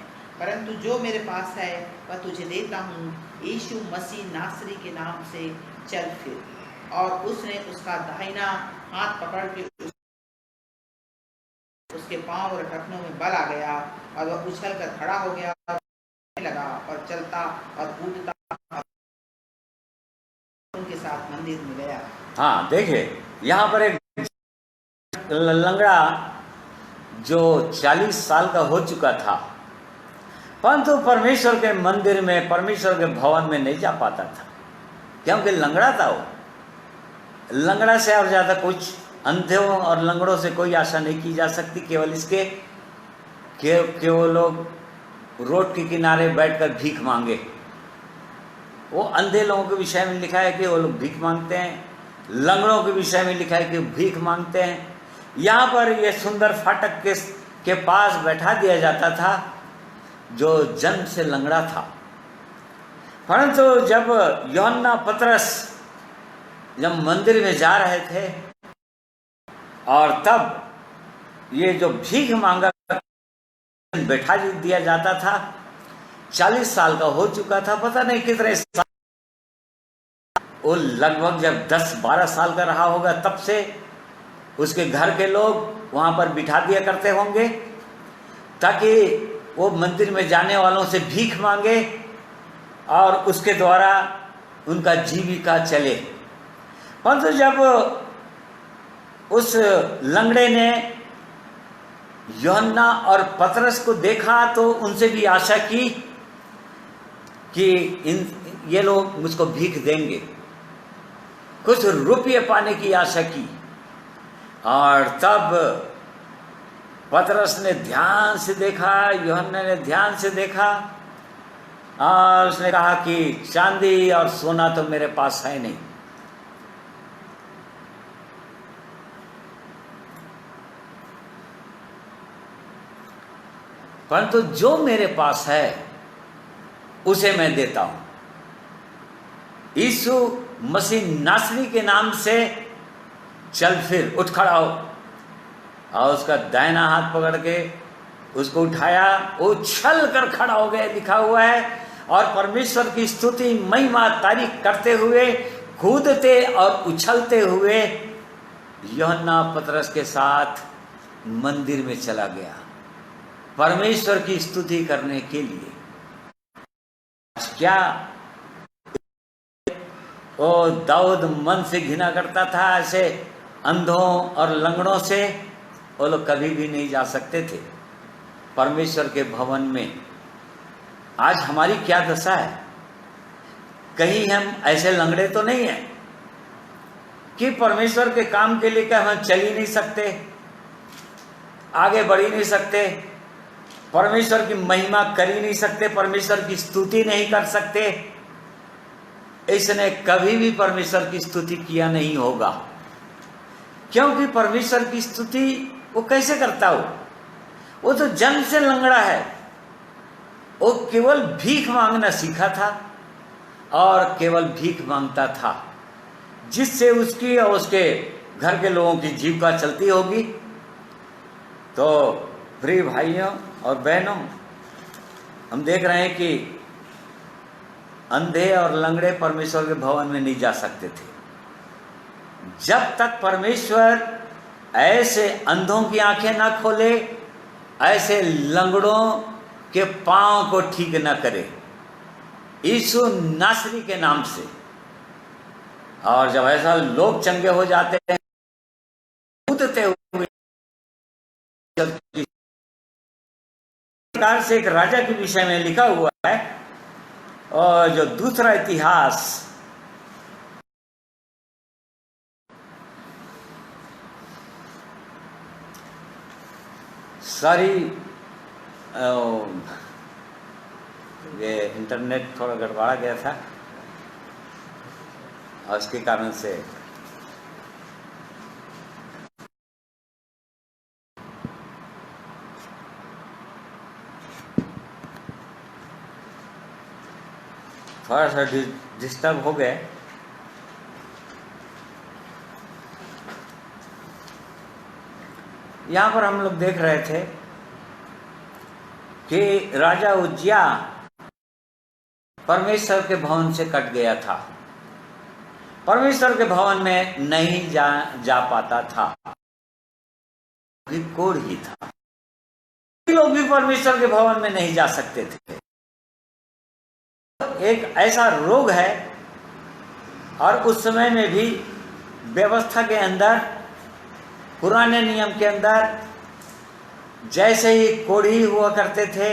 परंतु जो मेरे पास है वह तुझे देता हूँ। यीशु मसीह नासरी के नाम से चल फिर। और उसने उसका दाहिना हाथ पकड़ के उसके पांव और टखनों में बल आ गया और वह उछल कर खड़ा हो गया और लगा और चलता और कूदता उनके साथ मंदिर में गया। हाँ, देखिए यहाँ पर एक लंगड़ा जो 40 साल का हो चुका था, परंतु परमेश्वर के मंदिर में, परमेश्वर के भवन में नहीं जा पाता था, क्योंकि लंगड़ा था वो। लंगड़ा से और ज़्यादा कुछ अंधों और लंगड़ों से कोई आशा नहीं की जा सकती, केवल इसके कि वो लोग रोड के किनारे बैठकर भीख मांगे। वो अंधे लोगों के विषय में लिखा है कि वो लोग भीख मांगते हैं, लंगड़ों के विषय में लिखा है कि भीख मांगते हैं। यहाँ पर ये सुंदर फाटक के पास बैठा दिया जाता था जो जन्म से लंगड़ा था। परंतु जब यूहन्ना पतरस जब मंदिर में जा रहे थे और तब ये जो भीख मांगा बैठा दिया जाता था, 40 साल का हो चुका था, पता नहीं कितने साल, वो लगभग जब 10-12 साल का रहा होगा, तब से उसके घर के लोग वहां पर बिठा दिया करते होंगे ताकि वो मंदिर में जाने वालों से भीख मांगे और उसके द्वारा उनका जीविका चले। परंतु जब उस लंगड़े ने यूहन्ना और पतरस को देखा तो उनसे भी आशा की कि ये लोग मुझको भीख देंगे, कुछ रुपये पाने की आशा की। और तब पतरस ने ध्यान से देखा, यूहन्ना ने ध्यान से देखा और उसने कहा कि चांदी और सोना तो मेरे पास है नहीं, परंतु जो मेरे पास है उसे मैं देता हूं। यीशु मसीह नासरी के नाम से चल फिर, उठ खड़ा हो। और उसका दाहिना हाथ पकड़ के उसको उठाया, वो उछल कर खड़ा हो गया, लिखा हुआ है। और परमेश्वर की स्तुति महिमा तारीफ करते हुए, कूदते और उछलते हुए यूहन्ना पतरस के साथ मंदिर में चला गया परमेश्वर की स्तुति करने के लिए। क्या वो दाऊद मन से घृणा करता था ऐसे अंधों और लंगड़ों से? वो लोग कभी भी नहीं जा सकते थे परमेश्वर के भवन में। आज हमारी क्या दशा है? कहीं हम ऐसे लंगड़े तो नहीं हैं कि परमेश्वर के काम के लिए क्या हम चल ही नहीं सकते, आगे बढ़ ही नहीं सकते, परमेश्वर की महिमा कर ही नहीं सकते, परमेश्वर की स्तुति नहीं कर सकते? इसने कभी भी परमेश्वर की स्तुति किया नहीं होगा, क्योंकि परमेश्वर की स्तुति वो कैसे करता हो? वो तो जन्म से लंगड़ा है, वो केवल भीख मांगना सीखा था और केवल भीख मांगता था, जिससे उसकी और उसके घर के लोगों की जीविका चलती होगी। तो प्रिय भाइयों और बहनों, हम देख रहे हैं कि अंधे और लंगड़े परमेश्वर के भवन में नहीं जा सकते थे जब तक परमेश्वर ऐसे अंधों की आंखें ना खोले, ऐसे लंगड़ों के पांव को ठीक ना करे यीशु नासरी के नाम से। और जब ऐसा लोग चंगे हो जाते हैं, कूदते हुए, प्रकार से एक राजा के विषय में लिखा हुआ है, और जो दूसरा इतिहास सारी ये इंटरनेट थोड़ा गड़बड़ा गया था और उसके कारण से थोड़ा सा डिस्टर्ब हो गए। यहाँ पर हम लोग देख रहे थे कि राजा उज्जिया परमेश्वर के भवन से कट गया था, परमेश्वर के भवन में नहीं जा पाता था, कोढ़ ही था। लोग भी परमेश्वर के भवन में नहीं जा सकते थे। एक ऐसा रोग है, और उस समय में भी व्यवस्था के अंदर, पुराने नियम के अंदर जैसे ही कोढ़ी हुआ करते थे,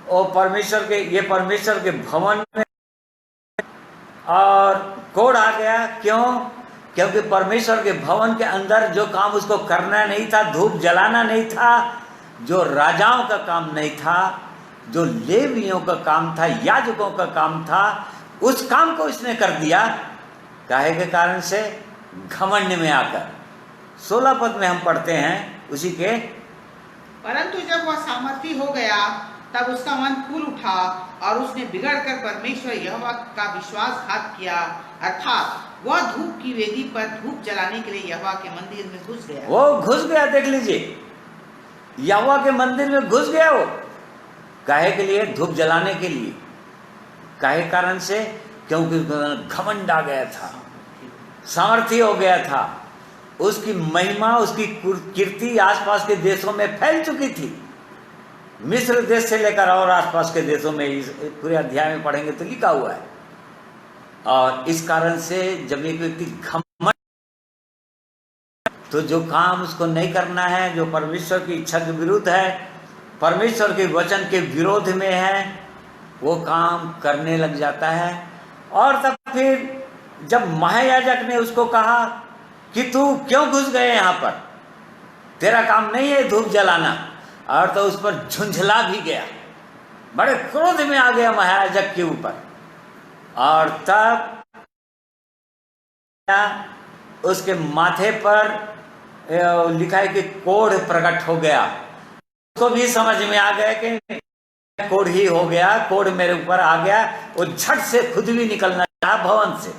और परमेश्वर के भवन में और कोढ़ आ गया। क्यों? क्योंकि परमेश्वर के भवन के अंदर जो काम उसको करना नहीं था, धूप जलाना नहीं था, जो राजाओं का काम नहीं था, जो लेवियों का काम था, याजकों का काम था, उस काम को इसने कर दिया। काहे के कारण से? घमंड में आकर। 16 पद में हम पढ़ते हैं उसी के, परंतु जब वह सामर्थी हो गया तब उसका मन फूल उठा और उसने बिगड़कर परमेश्वर यहोवा का विश्वासघात किया, अर्थात वह धूप की वेदी पर धूप जलाने के लिए यहोवा के मंदिर में घुस गया। वो घुस गया, देख लीजिए, यहोवा के मंदिर में घुस गया। वो काहे के लिए? धूप जलाने के लिए। काहे कारण से? क्योंकि घमंड आ गया था, सामर्थी हो गया था, उसकी महिमा, उसकी कीर्ति आसपास के देशों में फैल चुकी थी। मिस्र देश से लेकर और आसपास के देशों में, इस पूरे अध्याय में पढ़ेंगे तो लिखा हुआ है। और इस कारण से जब एक व्यक्ति घमंड, तो जो काम उसको नहीं करना है, जो परमेश्वर की इच्छा के विरुद्ध है, परमेश्वर के वचन के विरोध में है, वो काम करने लग जाता है। और तब फिर जब महायाजक ने उसको कहा कि तू क्यों घुस गए यहाँ पर, तेरा काम नहीं है धूप जलाना, और तो उस पर झुंझला भी गया, बड़े क्रोध में आ गया महायाजक के ऊपर। और तब उसके माथे पर लिखा है कि कोढ़ प्रकट हो गया। उसको भी समझ में आ गया कि कोढ़ ही हो गया, कोढ़ मेरे ऊपर आ गया। वो झट से खुद भी निकलना चाहा भवन से।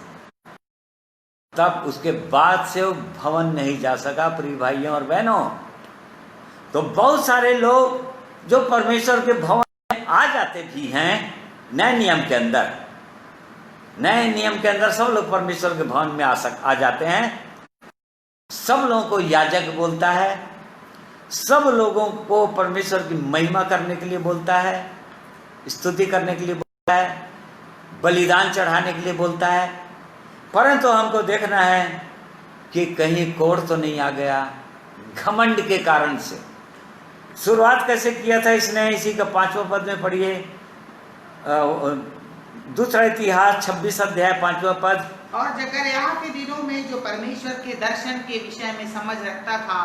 तब उसके बाद से वो भवन नहीं जा सका। प्रिय भाइयों और बहनों, तो बहुत सारे लोग जो परमेश्वर के भवन में आ जाते भी हैं, नए नियम के अंदर, नए नियम के अंदर सब लोग परमेश्वर के भवन में आ जाते हैं। सब लोगों को याजक बोलता है, सब लोगों को परमेश्वर की महिमा करने के लिए बोलता है, स्तुति करने के लिए बोलता है, बलिदान चढ़ाने के लिए बोलता है। परंतु हमको देखना है कि कहीं कोढ़ तो नहीं आ गया घमंड के कारण से। शुरुआत कैसे किया था इसने? इसी का 5वां पद में पढ़िए, दूसरा इतिहास 26 अध्याय 5वां पद। और जकरयाह के दिनों में जो परमेश्वर के दर्शन के विषय में समझ रखता था,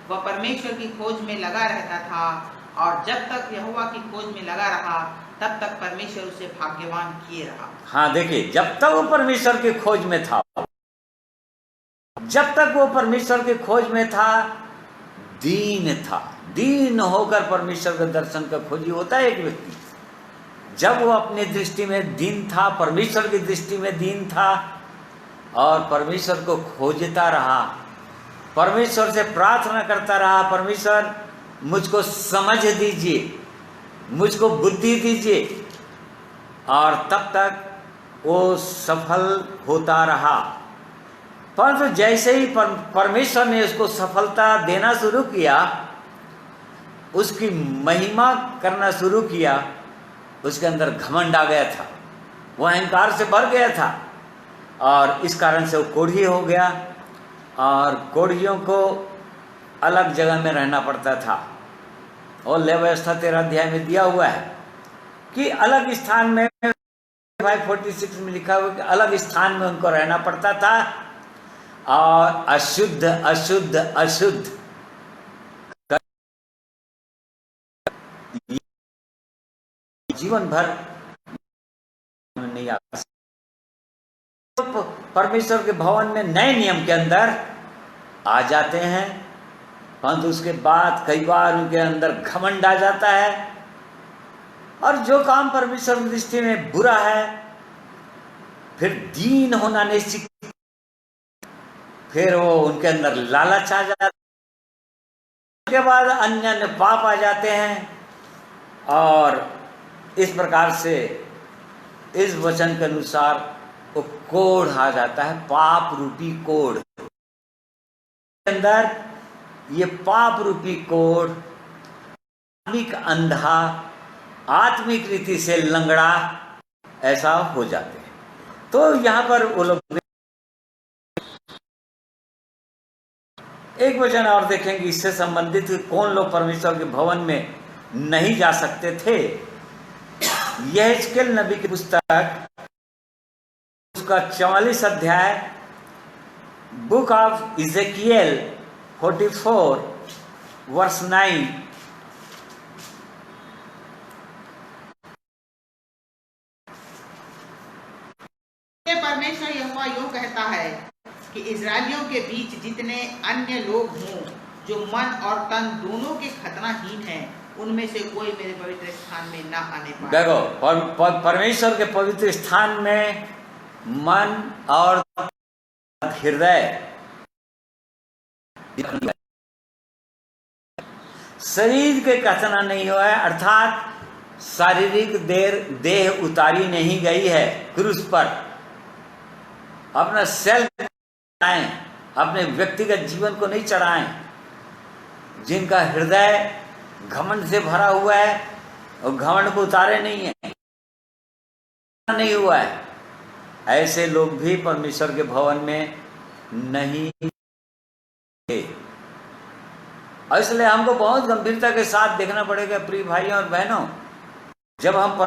वह परमेश्वर की खोज में लगा रहता था, और जब तक यहोवा की खोज में लगा रहा तब तक परमेश्वर उसे भाग्यवान किए रहा। हाँ, देखिए, जब तक वो परमेश्वर की खोज में था, जब तक वो परमेश्वर की खोज में था, दीन होकर परमेश्वर के दर्शन का खोजी होता है एक व्यक्ति। जब वो अपनी दृष्टि में दीन था, परमेश्वर की दृष्टि में दीन था, और परमेश्वर को खोजता रहा, परमेश्वर से प्रार्थना करता रहा, परमेश्वर मुझको समझ दीजिए, मुझको बुद्धि दीजिए, और तब तक वो सफल होता रहा। परंतु जैसे ही परमेश्वर ने उसको सफलता देना शुरू किया, उसकी महिमा करना शुरू किया, उसके अंदर घमंड आ गया था, वो अहंकार से भर गया था, और इस कारण से वो कोढ़ी हो गया। और कोढ़ियों को अलग जगह में रहना पड़ता था, और ले व्यवस्था 13 अध्याय में दिया हुआ है कि अलग स्थान में, 46 में लिखा हुआ कि अलग स्थान में उनको रहना पड़ता था, और अशुद्ध अशुद्ध अशुद्ध जीवन भर नहीं आ सकता। परमेश्वर के भवन में नए नियम के अंदर आ जाते हैं, परंतु उसके बाद कई बार उनके अंदर घमंड आ जाता है, और जो काम परमेश्वर की दृष्टि में बुरा है, फिर दीन होना निश्चित, फिर वो उनके अंदर लालच आ जाता है, उसके बाद अन्य पाप आ जाते हैं, और इस प्रकार से इस वचन के अनुसार वो कोढ़ आ जाता है, पाप रूपी कोढ़। अंदर ये पाप रूपी कोढ़, आत्मिक अंधा, आत्मिक रीति से लंगड़ा ऐसा हो जाते हैं। तो यहाँ पर वो लोग एक वचन और देखेंगे इससे संबंधित, कौन लोग परमेश्वर के भवन में नहीं जा सकते थे। यह हिजकिय्याह नबी की पुस्तक, उसका 44 अध्याय, बुक ऑफ इज़ेकियेल 44 वर्स 9। परमेश्वर यहोवा यूं कहता है कि इजरायलियों के बीच जितने अन्य लोग हों जो मन और तन दोनों के खतनाहीन हैं, उनमें से कोई मेरे पवित्र स्थान में ना आने पाए। देखो, परमेश्वर के पवित्र स्थान में मन और हृदय, शरीर के खतना नहीं हुआ है, अर्थात शारीरिक देह उतारी नहीं गई है क्रूस पर। अपना सेल्फ चढ़ाएं, अपने व्यक्तिगत जीवन को नहीं चढ़ाएं। जिनका हृदय घमंड से भरा हुआ है और घमंड को उतारे नहीं है, नहीं हुआ है, ऐसे लोग भी परमेश्वर के भवन में नहीं थे। और इसलिए हमको बहुत गंभीरता के साथ देखना पड़ेगा प्रिय भाइयों और बहनों, जब हम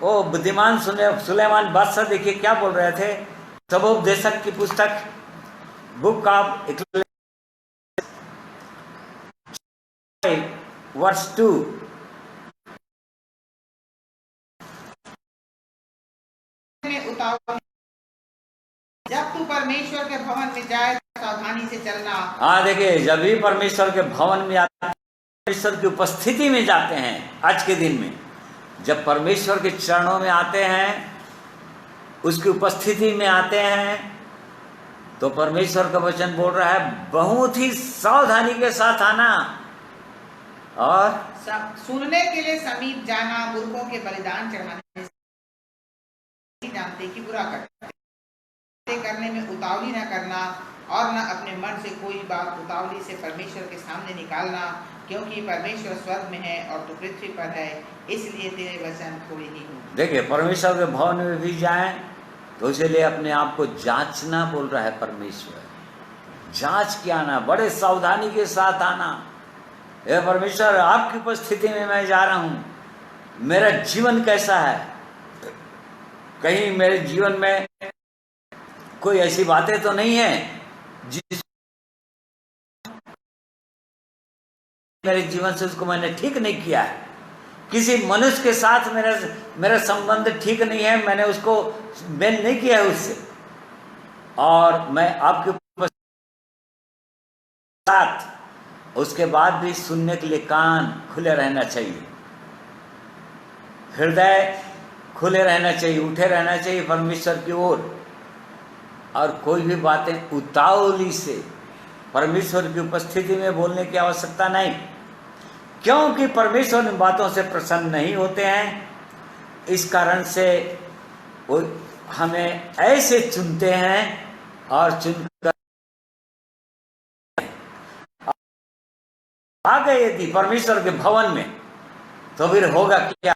ओ बुद्धिमान सुलेमान बादशाह देखिए क्या बोल रहे थे। सबोपदेशक की पुस्तक, बुक ऑफ वर्स 2, जब तू परमेश्वर के भवन में जाए सावधानी से चलना। हाँ देखिए, जब भी परमेश्वर के भवन में आते हैं, परमेश्वर की उपस्थिति में जाते हैं, आज के दिन में जब परमेश्वर के चरणों में आते हैं, उसकी उपस्थिति में आते हैं, तो परमेश्वर का वचन बोल रहा है बहुत ही सावधानी के साथ आना और सुनने के लिए समीप जाना, मूर्खों के बलिदान चढ़ाने से जानते कि बुरा करने में उतावली न करना, और न अपने मन से कोई बात उतावली से परमेश्वर के सामने निकालना, क्योंकि परमेश्वर स्वर्ग में है और तू पृथ्वी पर है, इसलिए तेरे वचन थोड़े ही हो। देखिए, परमेश्वर के भवन में भी जाएं तो इसलिए अपने आप को जांचना बोल रहा है परमेश्वर। जांच के आना, बड़े सावधानी के साथ आना। हे परमेश्वर, आपकी उपस्थिति में मैं जा रहा हूँ, मेरा जीवन कैसा है, कहीं मेरे जीवन में कोई ऐसी बातें तो नहीं है जिस मेरे जीवन से उसको मैंने ठीक नहीं किया है। किसी मनुष्य के साथ मेरा संबंध ठीक नहीं है, मैंने उसको मेल नहीं किया है उससे, और मैं आपके साथ उसके बाद भी सुनने के लिए कान खुले रहना चाहिए, हृदय खुले रहना चाहिए, उठे रहना चाहिए परमेश्वर की ओर। और कोई भी बातें उतावली से परमेश्वर की उपस्थिति में बोलने की आवश्यकता नहीं, क्योंकि परमेश्वर इन बातों से प्रसन्न नहीं होते हैं। इस कारण से वो हमें ऐसे चुनते हैं और चुनकर आ गए यदि परमेश्वर के भवन में, तो फिर होगा क्या।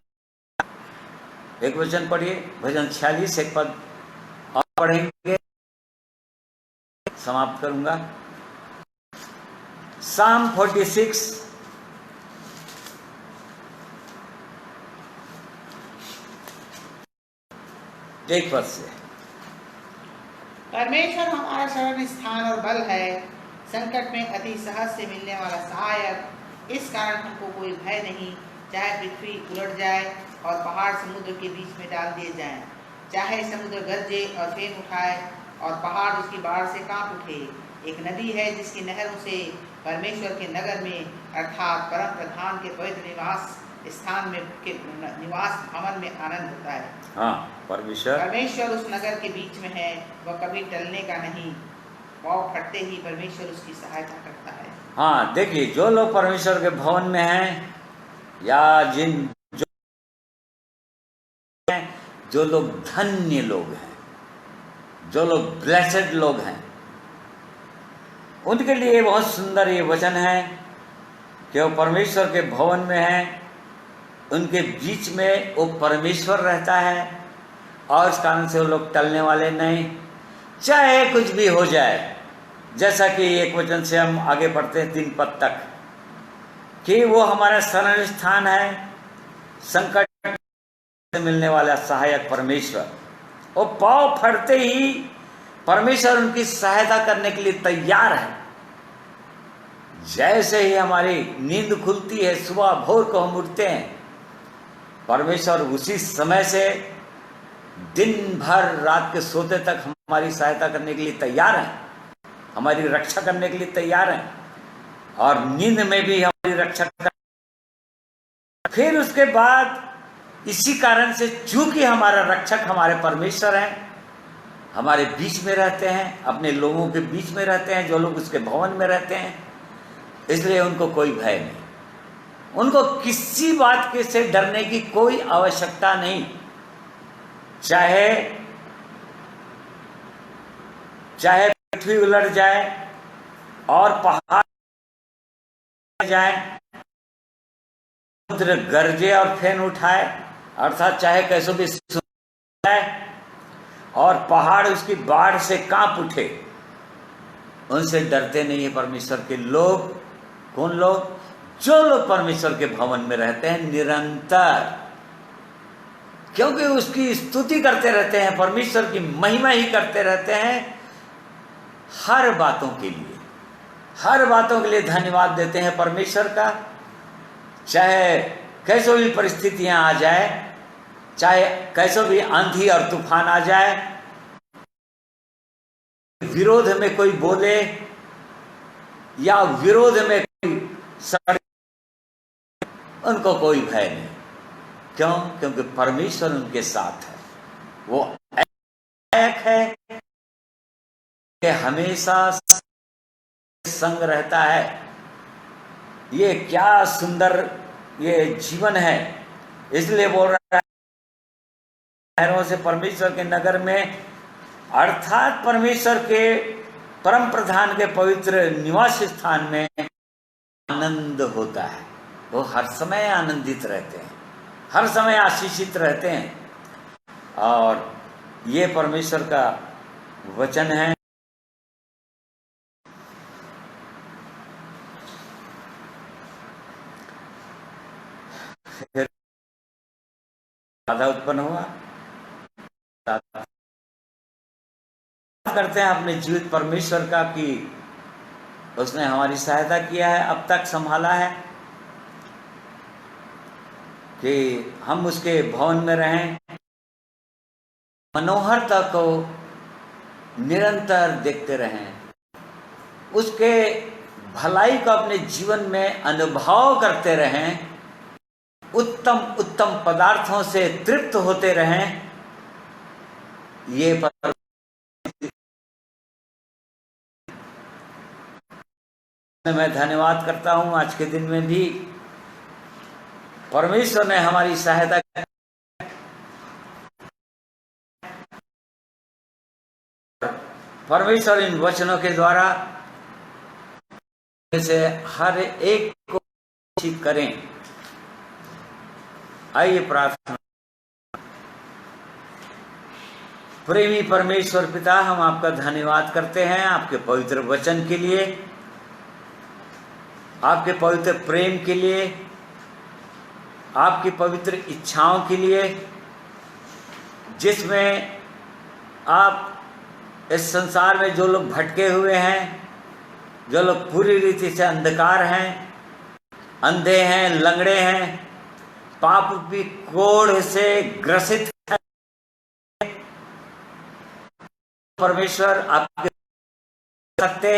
एक वचन पढ़िए, भजन 46 एक पद और पढ़ेंगे, समाप्त करूंगा। Psalm 46 एक पद से। परमेश्वर हमारा शरण स्थान और बल है, संकट में अति सहज से मिलने वाला सहायक। इस कारण हमको कोई भय नहीं, चाहे पृथ्वी उलट जाए और पहाड़ समुद्र के बीच में डाल दिए जाएं, चाहे समुद्र गरजे और फेन उठाए और पहाड़ उसकी बाढ़ से कांप उठे। एक नदी है जिसकी नहरों से परमेश्वर के नगर में अर्थात परम प्रधान के पवित्र निवास स्थान में के निवास भवन में आनंद होता है। हाँ, परमेश्वर उस नगर के बीच में है, वह कभी टलने का नहीं। पाँव फटते ही परमेश्वर उसकी सहायता करता है। हाँ, देखिए, जो लोग परमेश्वर के भवन में हैं या जो लोग धन्य लोग हैं, जो लोग ब्लेसेड लोग हैं, उनके लिए बहुत सुंदर ये वचन है कि वो परमेश्वर के भवन में हैं, उनके बीच में वो परमेश्वर रहता है और इस कारण से वो लोग टलने वाले नहीं, चाहे कुछ भी हो जाए। जैसा कि एक वचन से हम आगे बढ़ते हैं 3 पद तक कि वो हमारा शरण स्थान है, संकट से मिलने वाला सहायक परमेश्वर। वो पाँव फटते ही परमेश्वर उनकी सहायता करने के लिए तैयार है। जैसे ही हमारी नींद खुलती है, सुबह भोर को हम उठते हैं, परमेश्वर उसी समय से दिन भर रात के सोते तक हमारी सहायता करने के लिए तैयार है, हमारी रक्षा करने के लिए तैयार है और नींद में भी हमारी रक्षा कर। फिर उसके बाद इसी कारण से चूंकि हमारा रक्षक हमारे परमेश्वर हैं, हमारे बीच में रहते हैं, अपने लोगों के बीच में रहते हैं, जो लोग उसके भवन में रहते हैं, इसलिए उनको कोई भय नहीं, उनको किसी बात के से डरने की कोई आवश्यकता नहीं। चाहे पृथ्वी उलट जाए और पहाड़ जाए, समुद्र गरजे और फेन उठाए, अर्थात चाहे कैसे भी जाए और पहाड़ उसकी बाढ़ से कांप उठे, उनसे डरते नहीं है परमेश्वर के लोग। कौन लोग? जो लोग परमेश्वर के भवन में रहते हैं निरंतर, क्योंकि उसकी स्तुति करते रहते हैं, परमेश्वर की महिमा ही करते रहते हैं। हर बातों के लिए धन्यवाद देते हैं परमेश्वर का, चाहे कैसे भी परिस्थितियां आ जाए, चाहे कैसे भी आंधी और तूफान आ जाए, विरोध में कोई बोले या विरोध में कोई सड़े, उनको कोई भय नहीं। क्यों? क्योंकि परमेश्वर उनके साथ है। वो एक है कि हमेशा संग रहता है। ये क्या सुंदर ये जीवन है। इसलिए बोल रहा है शहरों से परमेश्वर के नगर में, अर्थात परमेश्वर के परम प्रधान के पवित्र निवास स्थान में आनंद होता है। वो हर समय आनंदित रहते हैं, हर समय आशीषित रहते हैं। और ये परमेश्वर का वचन है। फिर बाधा उत्पन्न हुआ, करते हैं अपने जीवित परमेश्वर का कि उसने हमारी सहायता किया है, अब तक संभाला है कि हम उसके भवन में रहें, मनोहरता को निरंतर देखते रहें, उसके भलाई को अपने जीवन में अनुभव करते रहें, उत्तम उत्तम पदार्थों से तृप्त होते रहें। ये मैं धन्यवाद करता हूं। आज के दिन में भी परमेश्वर ने हमारी सहायता की। परमेश्वर इन वचनों के द्वारा से हर एक को शिक्षित करें। आइए प्रार्थना। प्रेमी परमेश्वर पिता, हम आपका धन्यवाद करते हैं आपके पवित्र वचन के लिए, आपके पवित्र प्रेम के लिए, आपकी पवित्र इच्छाओं के लिए, जिसमें आप इस संसार में जो लोग भटके हुए हैं, जो लोग पूरी रीति से अंधकार हैं, अंधे हैं, लंगड़े हैं, पाप की कोढ़ से ग्रसित हैं, परमेश्वर आपके सकते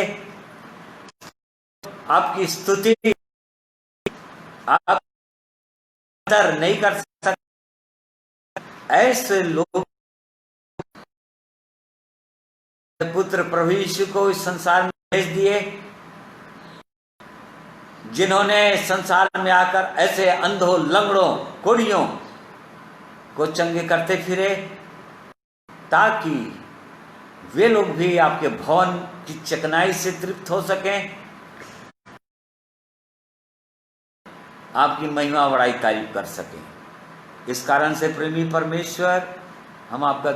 आपकी स्तुति आप कदर नहीं कर सकते। ऐसे लोग पुत्र प्रभु यीशु को इस संसार में भेज दिए, जिन्होंने संसार में आकर ऐसे अंधों, लंगड़ों, कोढ़ियों को चंगे करते फिरे, ताकि वे लोग भी आपके भवन की चिकनाई से तृप्त हो सकें, आपकी महिमा बड़ाई तारीफ कर सकें। इस कारण से प्रेमी परमेश्वर, हम आपका